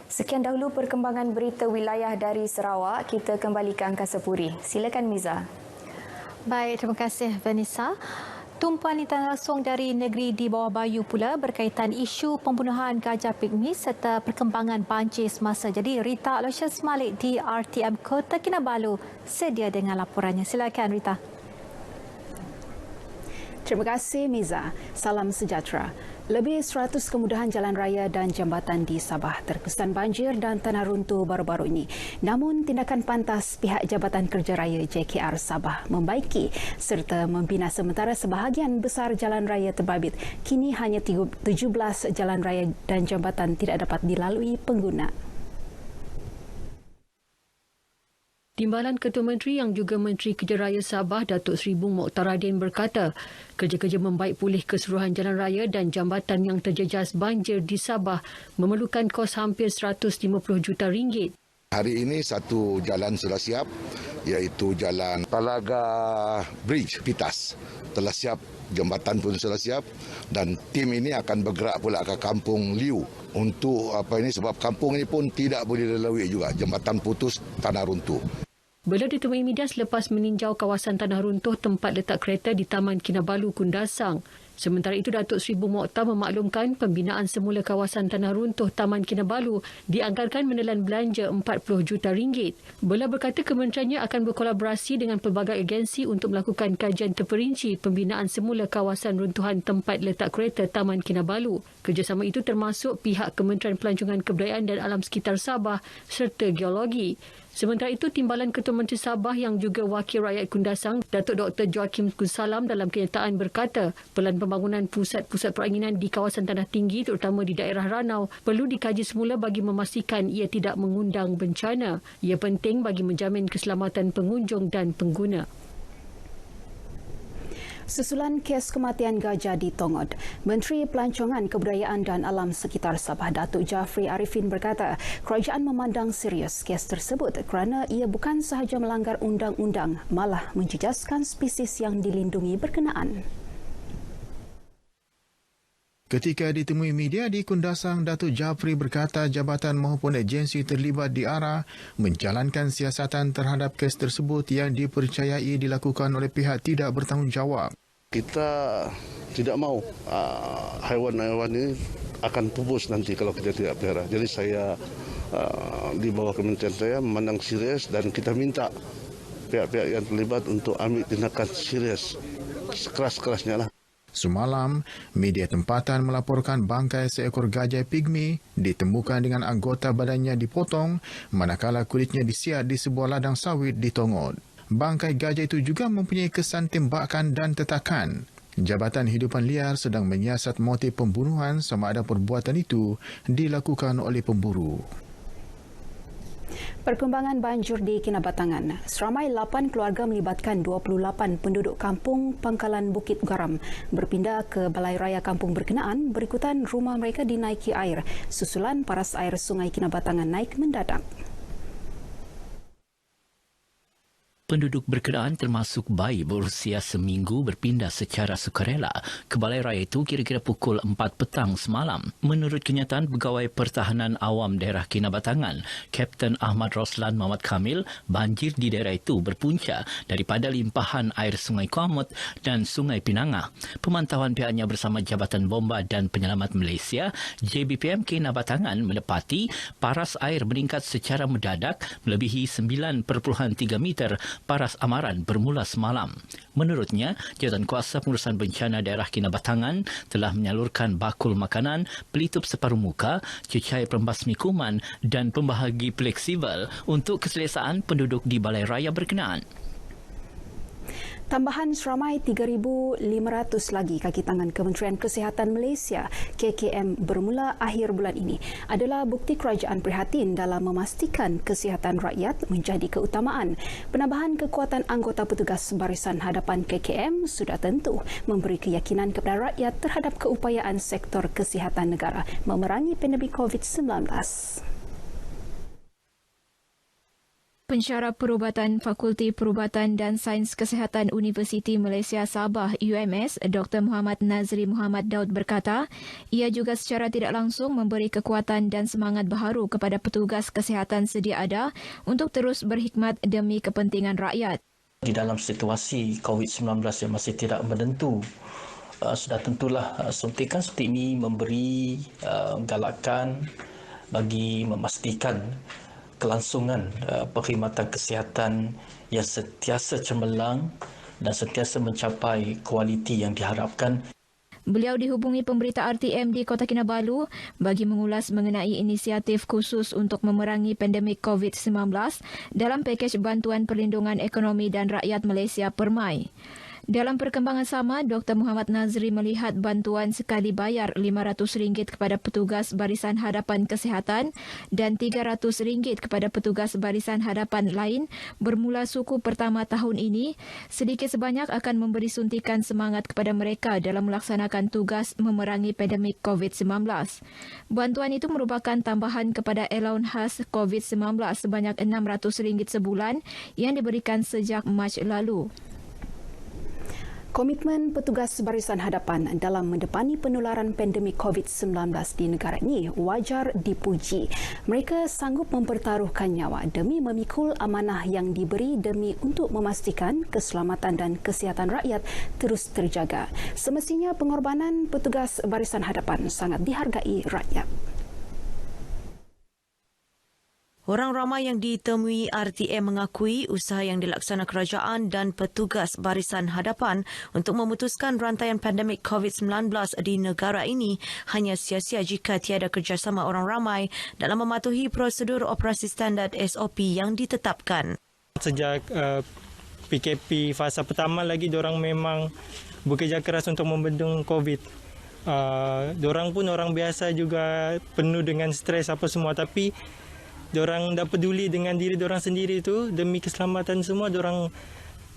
Sekian dahulu perkembangan berita wilayah dari Sarawak. Kita kembali ke Angkasa Puri. Silakan Miza. Baik, terima kasih Vanessa. Tumpuan internet langsung dari negeri di bawah Bayu pula berkaitan isu pembunuhan gajah pigmi serta perkembangan banjir semasa. Jadi Rita Aloysius Malik di RTM Kota Kinabalu sedia dengan laporannya. Silakan Rita. Terima kasih Miza. Salam sejahtera. Lebih 100 kemudahan jalan raya dan jambatan di Sabah terkesan banjir dan tanah runtuh baru-baru ini. Namun tindakan pantas pihak Jabatan Kerja Raya JKR Sabah membaiki serta membina sementara sebahagian besar jalan raya terbabit. Kini hanya 17 jalan raya dan jambatan tidak dapat dilalui pengguna. Timbalan Ketua Menteri yang juga Menteri Kerja Raya Sabah, Datuk Seri Bung Mokhtaradin berkata, kerja-kerja membaik pulih keseluruhan jalan raya dan jambatan yang terjejas banjir di Sabah memerlukan kos hampir 150 juta ringgit. Hari ini satu jalan sudah siap, iaitu jalan Talaga Bridge, Pitas. Telah siap, jambatan pun sudah siap dan tim ini akan bergerak pula ke Kampung Liu untuk sebab kampung ini pun tidak boleh dilalui juga, jambatan putus, tanah runtuh. Beliau ditemui media selepas meninjau kawasan tanah runtuh tempat letak kereta di Taman Kinabalu, Kundasang. Sementara itu, Datuk Seri Bung Mokhtar memaklumkan pembinaan semula kawasan tanah runtuh Taman Kinabalu dianggarkan menelan belanja 40 juta ringgit. Beliau berkata kementeriannya akan berkolaborasi dengan pelbagai agensi untuk melakukan kajian terperinci pembinaan semula kawasan runtuhan tempat letak kereta Taman Kinabalu. Kerjasama itu termasuk pihak Kementerian Pelancongan Kebudayaan dan Alam Sekitar Sabah serta Geologi. Sementara itu, Timbalan Ketua Menteri Sabah yang juga Wakil Rakyat Kundasang, Datuk Dr. Joakim Kusalam dalam kenyataan berkata, pelan pembangunan pusat-pusat peranginan di kawasan tanah tinggi terutama di daerah Ranau perlu dikaji semula bagi memastikan ia tidak mengundang bencana. Ia penting bagi menjamin keselamatan pengunjung dan pengguna. Susulan kes kematian gajah di Tongod, Menteri Pelancongan Kebudayaan dan Alam Sekitar Sabah Datuk Jafri Arifin berkata kerajaan memandang serius kes tersebut kerana ia bukan sahaja melanggar undang-undang, malah menjejaskan spesies yang dilindungi berkenaan. Ketika ditemui media di Kundasang, Datuk Jafri berkata jabatan maupun agensi terlibat di ARA menjalankan siasatan terhadap kes tersebut yang dipercayai dilakukan oleh pihak tidak bertanggungjawab. Kita tidak mahu haiwan-haiwan ini akan pupus nanti kalau kita tidak pelihara. Jadi saya di bawah kementerian saya memandang serius dan kita minta pihak-pihak yang terlibat untuk ambil tindakan serius sekeras-kerasnya lah. Semalam, media tempatan melaporkan bangkai seekor gajah pigmi ditemukan dengan anggota badannya dipotong manakala kulitnya disiat di sebuah ladang sawit di Tongod. Bangkai gajah itu juga mempunyai kesan tembakan dan tetakan. Jabatan Hidupan Liar sedang menyiasat motif pembunuhan sama ada perbuatan itu dilakukan oleh pemburu. Perkembangan banjir di Kinabatangan. Seramai 8 keluarga melibatkan 28 penduduk kampung Pangkalan Bukit Garam berpindah ke Balai Raya kampung berkenaan berikutan rumah mereka dinaiki air susulan paras air Sungai Kinabatangan naik mendadak. Penduduk berkenaan termasuk bayi berusia seminggu berpindah secara sukarela ke Balai Raya itu kira-kira pukul 4 petang semalam. Menurut kenyataan Pegawai Pertahanan Awam Daerah Kinabatangan, Kapten Ahmad Roslan Muhammad Kamil, banjir di daerah itu berpunca daripada limpahan air Sungai Kuamut dan Sungai Pinangah. Pemantauan pihaknya bersama Jabatan Bomba dan Penyelamat Malaysia, JBPM Kinabatangan mendapati paras air meningkat secara mendadak melebihi 9.3 meter paras amaran bermula semalam. Menurutnya, Jawatankuasa Pengurusan Bencana Daerah Kinabatangan telah menyalurkan bakul makanan, pelitup separuh muka, cecair pembasmi kuman dan pembahagi fleksibel untuk keselesaan penduduk di Balai Raya berkenaan. Tambahan seramai 3,500 lagi kaki tangan Kementerian Kesihatan Malaysia KKM bermula akhir bulan ini adalah bukti kerajaan prihatin dalam memastikan kesihatan rakyat menjadi keutamaan. Penambahan kekuatan anggota petugas barisan hadapan KKM sudah tentu memberi keyakinan kepada rakyat terhadap keupayaan sektor kesihatan negara memerangi pandemik COVID-19. Pensyarah Perubatan Fakulti Perubatan dan Sains Kesihatan Universiti Malaysia Sabah UMS, Dr. Muhammad Nazri Muhammad Daud berkata, ia juga secara tidak langsung memberi kekuatan dan semangat baharu kepada petugas kesihatan sedia ada untuk terus berkhidmat demi kepentingan rakyat. Di dalam situasi COVID-19 yang masih tidak menentu, sudah tentulah suntikan seperti ini memberi galakan bagi memastikan kelangsungan perkhidmatan kesihatan yang sentiasa cemerlang dan sentiasa mencapai kualiti yang diharapkan. Beliau dihubungi pemberita RTM di Kota Kinabalu bagi mengulas mengenai inisiatif khusus untuk memerangi pandemik COVID-19 dalam pakej bantuan perlindungan ekonomi dan rakyat Malaysia Permai. Dalam perkembangan sama, Dr. Muhammad Nazri melihat bantuan sekali bayar RM500 kepada petugas barisan hadapan kesihatan dan RM300 kepada petugas barisan hadapan lain bermula suku pertama tahun ini sedikit sebanyak akan memberi suntikan semangat kepada mereka dalam melaksanakan tugas memerangi pandemik COVID-19. Bantuan itu merupakan tambahan kepada allowance khas COVID-19 sebanyak RM600 sebulan yang diberikan sejak Mac lalu. Komitmen petugas barisan hadapan dalam mendepani penularan pandemik COVID-19 di negara ini wajar dipuji. Mereka sanggup mempertaruhkan nyawa demi memikul amanah yang diberi demi untuk memastikan keselamatan dan kesihatan rakyat terus terjaga. Semestinya pengorbanan petugas barisan hadapan sangat dihargai rakyat. Orang ramai yang ditemui RTM mengakui usaha yang dilaksanakan kerajaan dan petugas barisan hadapan untuk memutuskan rantaian pandemik COVID-19 di negara ini hanya sia-sia jika tiada kerjasama orang ramai dalam mematuhi prosedur operasi standard SOP yang ditetapkan. Sejak PKP fasa pertama lagi, diorang memang bekerja keras untuk membendung COVID. Diorang pun orang biasa juga penuh dengan stres apa semua, tapi diorang tak peduli dengan diri diorang sendiri tu demi keselamatan semua. Diorang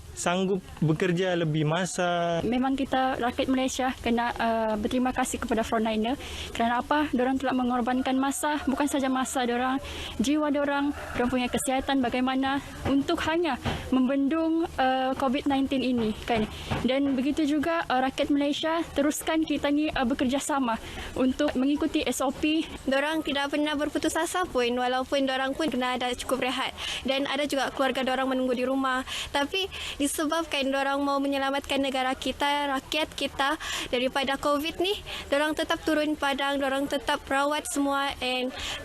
sanggup bekerja lebih masa. Memang kita rakyat Malaysia kena berterima kasih kepada frontliner kerana apa? Diorang telah mengorbankan masa, bukan saja masa diorang, jiwa diorang punya kesihatan bagaimana untuk hanya membendung COVID-19 ini kan. Dan begitu juga rakyat Malaysia teruskan kita ni bekerjasama untuk mengikuti SOP. Diorang tidak pernah berputus asa pun walaupun diorang pun kena ada cukup rehat dan ada juga keluarga diorang menunggu di rumah. Tapi disebabkan diorang mau menyelamatkan negara kita, rakyat kita daripada COVID ni, diorang tetap turun padang, diorang tetap rawat semua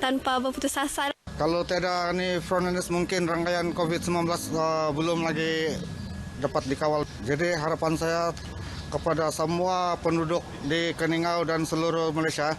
tanpa berputus asa. Kalau tiada ni frontliners mungkin rangkaian COVID-19 belum lagi dapat dikawal. Jadi harapan saya kepada semua penduduk di Keningau dan seluruh Malaysia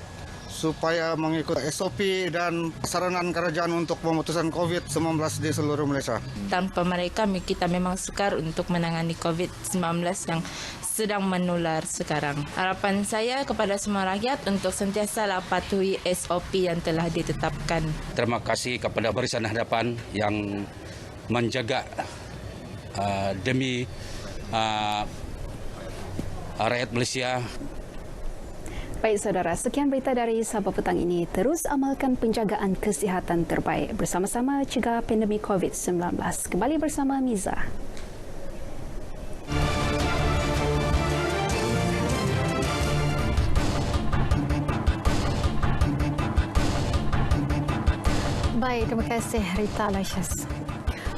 supaya mengikut SOP dan saranan kerajaan untuk pemutusan COVID-19 di seluruh Malaysia. Tanpa mereka, kita memang sukar untuk menangani COVID-19 yang sedang menular sekarang. Harapan saya kepada semua rakyat untuk sentiasa patuhi SOP yang telah ditetapkan. Terima kasih kepada Barisan Hadapan yang menjaga demi rakyat Malaysia. Baik saudara, sekian berita dari Sabah petang ini. Terus amalkan penjagaan kesihatan terbaik bersama-sama cegah pandemik COVID-19. Kembali bersama Miza. Baik, terima kasih Rita Lasyas.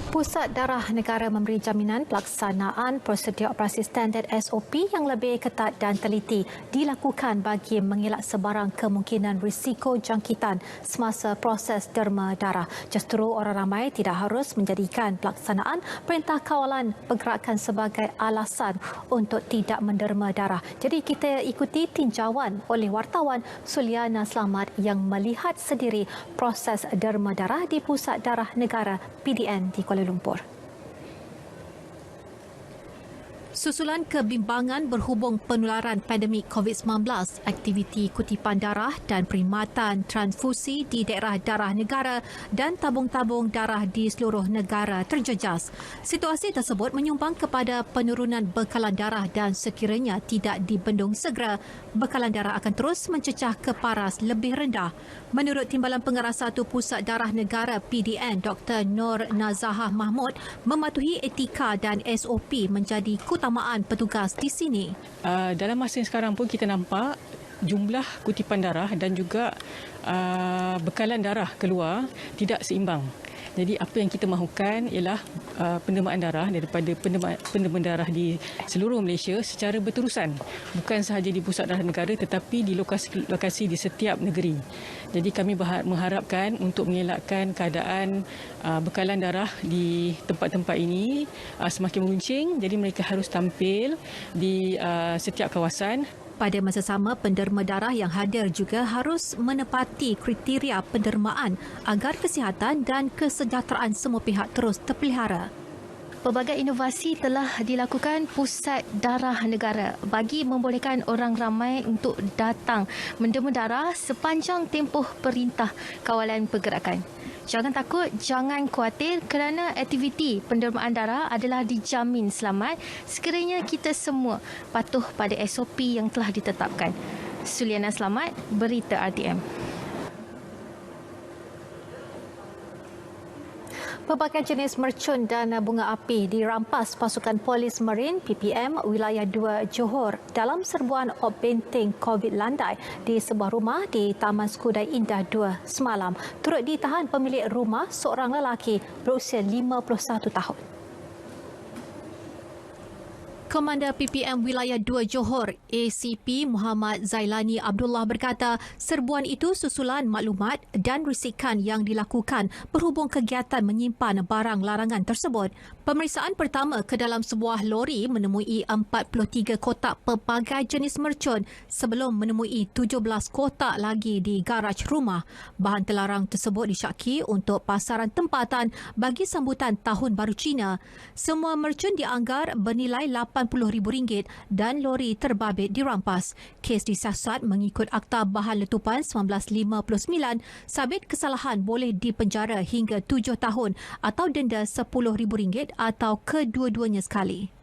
Pusat Darah Negara memberi jaminan pelaksanaan prosedur operasi standard SOP yang lebih ketat dan teliti dilakukan bagi mengelak sebarang kemungkinan risiko jangkitan semasa proses derma darah. Justru orang ramai tidak harus menjadikan pelaksanaan perintah kawalan pergerakan sebagai alasan untuk tidak menderma darah. Jadi kita ikuti tinjauan oleh wartawan Suliana Slamat yang melihat sendiri proses derma darah di Pusat Darah Negara PDN di Kuala Lumpur. Susulan kebimbangan berhubung penularan pandemik COVID-19, aktiviti kutipan darah dan perkhidmatan transfusi di daerah darah negara dan tabung-tabung darah di seluruh negara terjejas. Situasi tersebut menyumbang kepada penurunan bekalan darah dan sekiranya tidak dibendung segera, bekalan darah akan terus mencecah ke paras lebih rendah. Menurut Timbalan Pengarah 1 Pusat Darah Negara PDN, Dr. Nur Nazahah Mahmud, mematuhi etika dan SOP menjadi keutamaan petugas di sini. Dalam masa yang sekarang pun kita nampak jumlah kutipan darah dan juga bekalan darah keluar tidak seimbang. Jadi apa yang kita mahukan ialah pendermaan darah daripada penderma darah di seluruh Malaysia secara berterusan. Bukan sahaja di Pusat Darah Negara tetapi di lokasi di setiap negeri. Jadi kami mengharapkan untuk mengelakkan keadaan bekalan darah di tempat-tempat ini semakin meruncing. Jadi mereka harus tampil di setiap kawasan. Pada masa sama, penderma darah yang hadir juga harus menepati kriteria pendermaan agar kesihatan dan kesejahteraan semua pihak terus terpelihara. Pelbagai inovasi telah dilakukan Pusat Darah Negara bagi membolehkan orang ramai untuk datang menderma darah sepanjang tempoh perintah kawalan pergerakan. Jangan takut, jangan khawatir kerana aktiviti pendermaan darah adalah dijamin selamat sekiranya kita semua patuh pada SOP yang telah ditetapkan. Suliana Slamat, Berita RTM. Pelbagai jenis mercun dan bunga api dirampas pasukan Polis Marin PPM Wilayah 2 Johor dalam serbuan op benteng COVID landai di sebuah rumah di Taman Skudai Indah 2 semalam. Turut ditahan pemilik rumah seorang lelaki berusia 51 tahun. Komander PPM Wilayah 2 Johor, ACP Muhammad Zailani Abdullah berkata serbuan itu susulan maklumat dan risikan yang dilakukan berhubung kegiatan menyimpan barang larangan tersebut. Pemeriksaan pertama ke dalam sebuah lori menemui 43 kotak pelbagai jenis mercun sebelum menemui 17 kotak lagi di garaj rumah. Bahan terlarang tersebut disyaki untuk pasaran tempatan bagi sambutan Tahun Baru Cina. Semua mercun dianggar bernilai RM80,000 dan lori terbabit dirampas. Kes disiasat mengikut Akta Bahan Letupan 1959, sabit kesalahan boleh dipenjara hingga 7 tahun atau denda RM10,000 atau kedua-duanya sekali.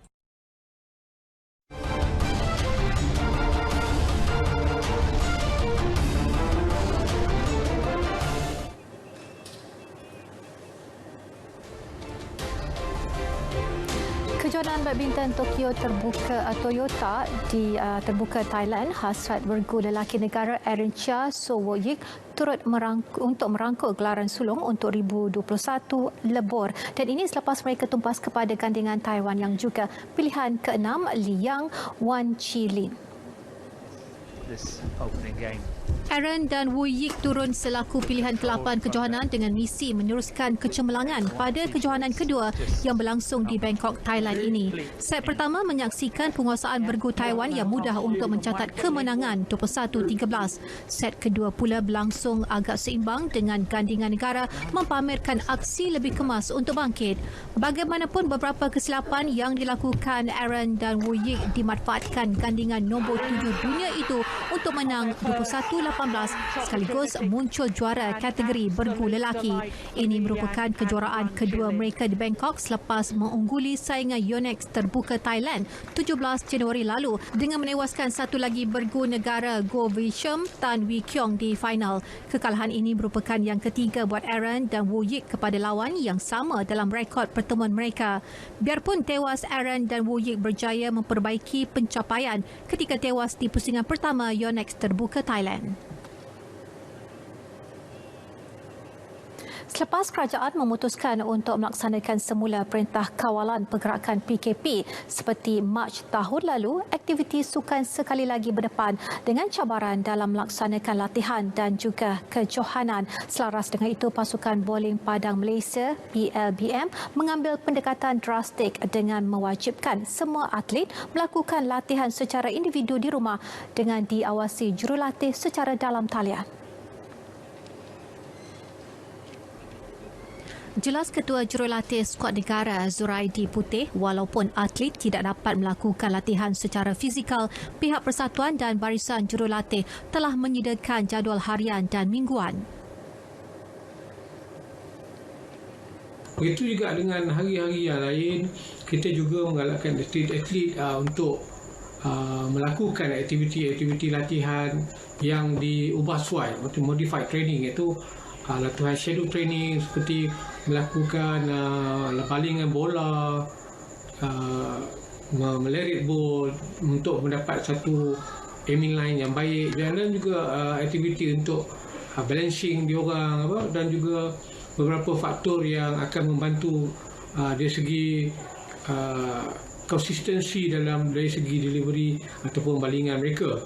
Kejuaraan badminton Tokyo Toyota terbuka Thailand, hasrat bergu lelaki negara Aaron Chia Sowoyik turut untuk merangkul gelaran sulung untuk 2021 lebur. Dan ini selepas mereka tumpas kepada gandingan Taiwan yang juga pilihan ke-6 Liang Wan Chi Lin. This opening game Aaron dan Wu Yik turun selaku pilihan ke-8 kejohanan dengan misi meneruskan kecemerlangan pada kejohanan kedua yang berlangsung di Bangkok, Thailand ini. Set pertama menyaksikan penguasaan bergu Taiwan yang mudah untuk mencatat kemenangan 21-13. Set kedua pula berlangsung agak seimbang dengan gandingan negara mempamerkan aksi lebih kemas untuk bangkit. Bagaimanapun beberapa kesilapan yang dilakukan Aaron dan Wu Yik dimanfaatkan gandingan nombor 7 dunia itu untuk menang 21-18 sekaligus muncul juara kategori bergu lelaki. Ini merupakan kejuaraan kedua mereka di Bangkok selepas mengungguli saingan Yonex terbuka Thailand 17 Januari lalu dengan menewaskan satu lagi bergu negara Go Visham Tan Wee Kiong di final. Kekalahan ini merupakan yang ketiga buat Aaron dan Wu Yik kepada lawan yang sama dalam rekod pertemuan mereka. Biarpun tewas, Aaron dan Wu Yik berjaya memperbaiki pencapaian ketika tewas di pusingan pertama Yonex terbuka Thailand. Selepas kerajaan memutuskan untuk melaksanakan semula perintah kawalan pergerakan PKP seperti Mac tahun lalu, aktiviti sukan sekali lagi berdepan dengan cabaran dalam melaksanakan latihan dan juga kejohanan. Selaras dengan itu, pasukan bowling padang Malaysia PLBM mengambil pendekatan drastik dengan mewajibkan semua atlet melakukan latihan secara individu di rumah dengan diawasi jurulatih secara dalam talian. Jelas Ketua Jurulatih Skuad Negara Zuraidi Putih, walaupun atlet tidak dapat melakukan latihan secara fizikal, pihak persatuan dan barisan jurulatih telah menyediakan jadual harian dan mingguan. Begitu juga dengan hari-hari yang lain, kita juga menggalakkan atlet-atlet untuk melakukan aktiviti-aktiviti latihan yang diubah suai, modified training, iaitu latihan shadow training seperti melakukan balingan bola, melerit bol untuk mendapat satu aiming line yang baik, dan juga aktiviti untuk balancing diorang dan juga beberapa faktor yang akan membantu dari segi konsistensi dari segi delivery ataupun balingan mereka.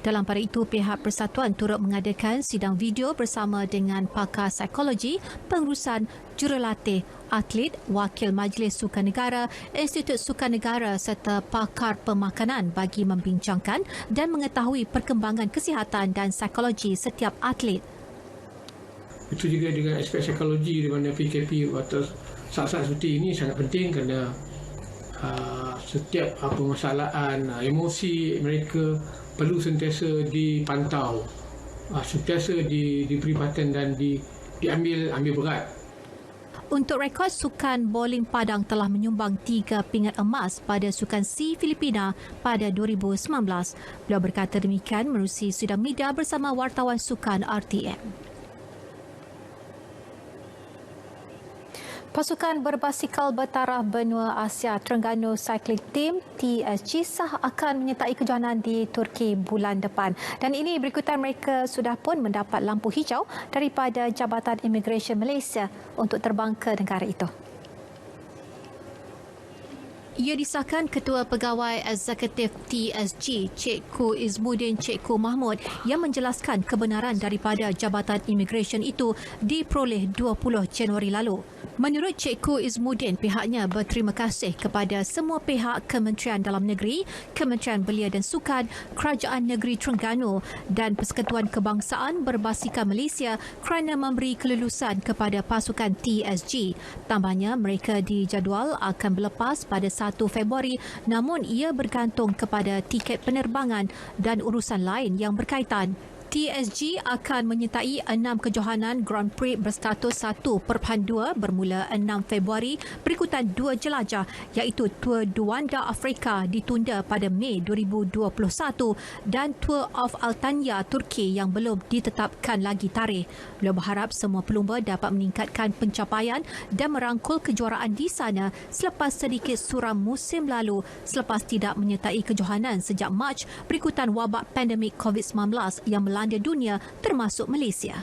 Dalam pada itu, pihak persatuan turut mengadakan sidang video bersama dengan pakar psikologi, pengurusan, jurulatih, atlet, wakil Majlis Sukan Negara, Institut Sukan Negara serta pakar pemakanan bagi membincangkan dan mengetahui perkembangan kesihatan dan psikologi setiap atlet. Itu juga dengan aspek psikologi di mana PKP atau saat-saat seperti ini sangat penting kerana setiap permasalahan emosi mereka perlu sentiasa dipantau, sentiasa diberi perhatian dan diambil berat. Untuk rekod, sukan bowling padang telah menyumbang 3 pingat emas pada Sukan SEA Filipina pada 2019. Beliau berkata demikian menerusi sidang media bersama wartawan sukan RTM. Pasukan berbasikal bertaraf benua Asia Terengganu Cycling Team TSG sah akan menyertai kejohanan di Turki bulan depan. Dan ini berikutan mereka sudah pun mendapat lampu hijau daripada Jabatan Imigresen Malaysia untuk terbang ke negara itu. Ia disahkan Ketua Pegawai Eksekutif TSG, Cikgu Izmuddin Cikgu Mahmud yang menjelaskan kebenaran daripada Jabatan Imigresen itu diperoleh 20 Januari lalu. Menurut Cikgu Izmuddin, pihaknya berterima kasih kepada semua pihak Kementerian Dalam Negeri, Kementerian Belia dan Sukan, Kerajaan Negeri Terengganu dan Persekutuan Kebangsaan Berbasikal Malaysia kerana memberi kelulusan kepada pasukan TSG. Tambahnya, mereka dijadual akan berlepas pada 1 Februari, namun ia bergantung kepada tiket penerbangan dan urusan lain yang berkaitan. TSG akan menyertai 6 kejohanan Grand Prix berstatus 1/2 bermula 6 Februari berikutan 2 jelajah iaitu Tour Duwanda Afrika ditunda pada Mei 2021 dan Tour of Altanya Turki yang belum ditetapkan lagi tarikh. Beliau berharap semua pelumba dapat meningkatkan pencapaian dan merangkul kejuaraan di sana selepas sedikit suram musim lalu selepas tidak menyertai kejohanan sejak Mac berikutan wabak pandemik COVID-19 yang melanda dunia termasuk Malaysia.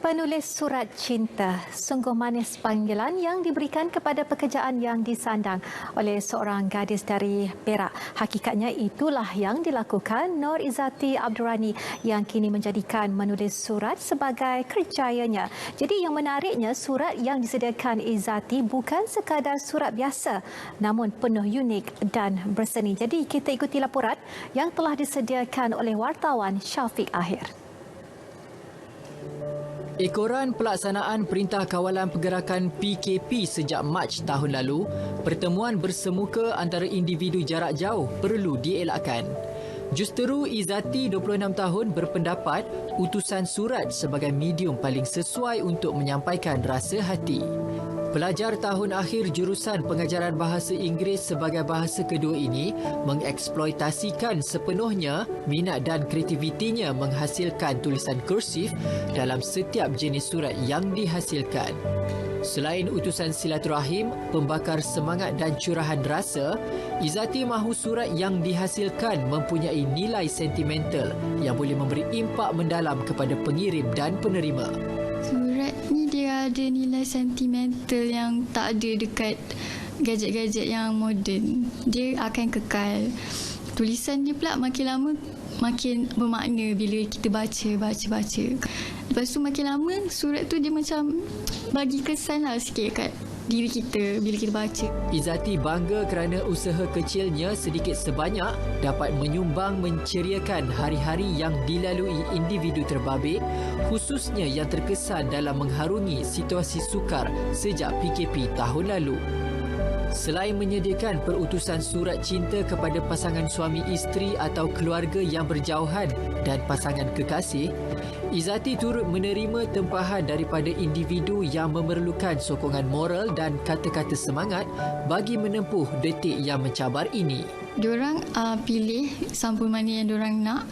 Penulis surat cinta, sungguh manis panggilan yang diberikan kepada pekerjaan yang disandang oleh seorang gadis dari Perak. Hakikatnya itulah yang dilakukan Nur Izzati Abdul Rani yang kini menjadikan menulis surat sebagai kerjayanya. Jadi yang menariknya, surat yang disediakan Izzati bukan sekadar surat biasa namun penuh unik dan berseni. Jadi kita ikuti laporan yang telah disediakan oleh wartawan Syafiq Ahir. Ekoran pelaksanaan Perintah Kawalan Pergerakan PKP sejak Mac tahun lalu, pertemuan bersemuka antara individu jarak jauh perlu dielakkan. Justeru Izzati, 26 tahun, berpendapat utusan surat sebagai medium paling sesuai untuk menyampaikan rasa hati. Pelajar tahun akhir jurusan pengajaran bahasa Inggeris sebagai bahasa kedua ini mengeksploitasikan sepenuhnya minat dan kreativitinya menghasilkan tulisan kursif dalam setiap jenis surat yang dihasilkan. Selain utusan silaturahim, pembakar semangat dan curahan rasa, Izzati mahu surat yang dihasilkan mempunyai nilai sentimental yang boleh memberi impak mendalam kepada pengirim dan penerima. Surat ni dia ada nilai sentimental yang tak ada dekat gadget-gadget yang moden. Dia akan kekal. Tulisan dia pula makin lama makin bermakna bila kita baca. Lepas tu makin lama surat tu dia macam bagi kesan lah sikit kat diri kita bila kita baca. Izzati bangga kerana usaha kecilnya sedikit sebanyak dapat menyumbang menceriakan hari-hari yang dilalui individu terbabit, khususnya yang terkesan dalam mengharungi situasi sukar sejak PKP tahun lalu. Selain menyediakan perutusan surat cinta kepada pasangan suami isteri atau keluarga yang berjauhan dan pasangan kekasih, Izzati turut menerima tempahan daripada individu yang memerlukan sokongan moral dan kata-kata semangat bagi menempuh detik yang mencabar ini. Diorang pilih sampul mana yang diorang nak.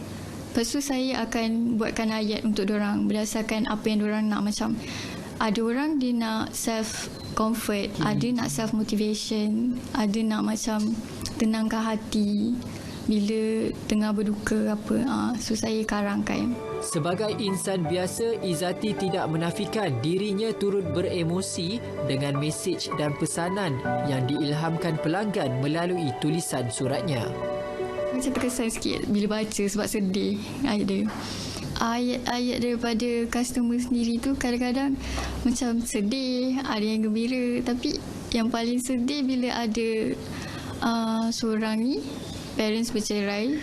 Lepas tu saya akan buatkan ayat untuk diorang berdasarkan apa yang diorang nak. Macam ada orang dia nak self comfort, ada nak self motivation, ada nak macam tenangkan hati bila tengah berduka apa. So saya karangkan. Sebagai insan biasa, Izzati tidak menafikan dirinya turut beremosi dengan mesej dan pesanan yang diilhamkan pelanggan melalui tulisan suratnya. Macam terkesan sikit bila baca sebab sedih ayat dia. Ayat-ayat daripada customer sendiri tu kadang-kadang macam sedih, ada yang gembira. Tapi yang paling sedih bila ada seorang ni, parents bercerai.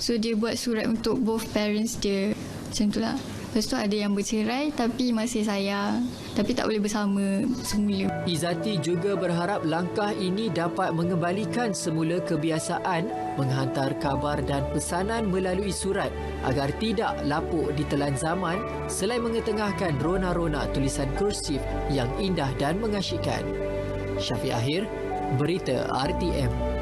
So dia buat surat untuk both parents dia. Macam itulah. Lepas tu ada yang bercerai tapi masih sayang, tapi tak boleh bersama semula. Izzati juga berharap langkah ini dapat mengembalikan semula kebiasaan menghantar khabar dan pesanan melalui surat agar tidak lapuk ditelan zaman selain mengetengahkan rona-rona tulisan kursif yang indah dan mengasyikkan. Syafiq Ahir, Berita RTM.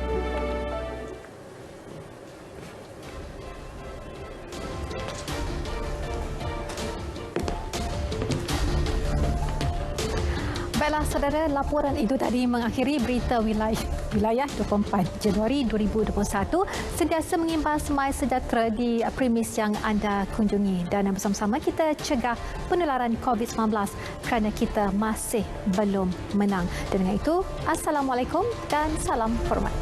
Baiklah saudara, laporan itu tadi mengakhiri berita wilayah 24 Januari 2021. Sentiasa mengimbas semai sejahtera di premis yang anda kunjungi dan bersama-sama kita cegah penularan COVID-19 kerana kita masih belum menang. Dan dengan itu, Assalamualaikum dan salam hormat.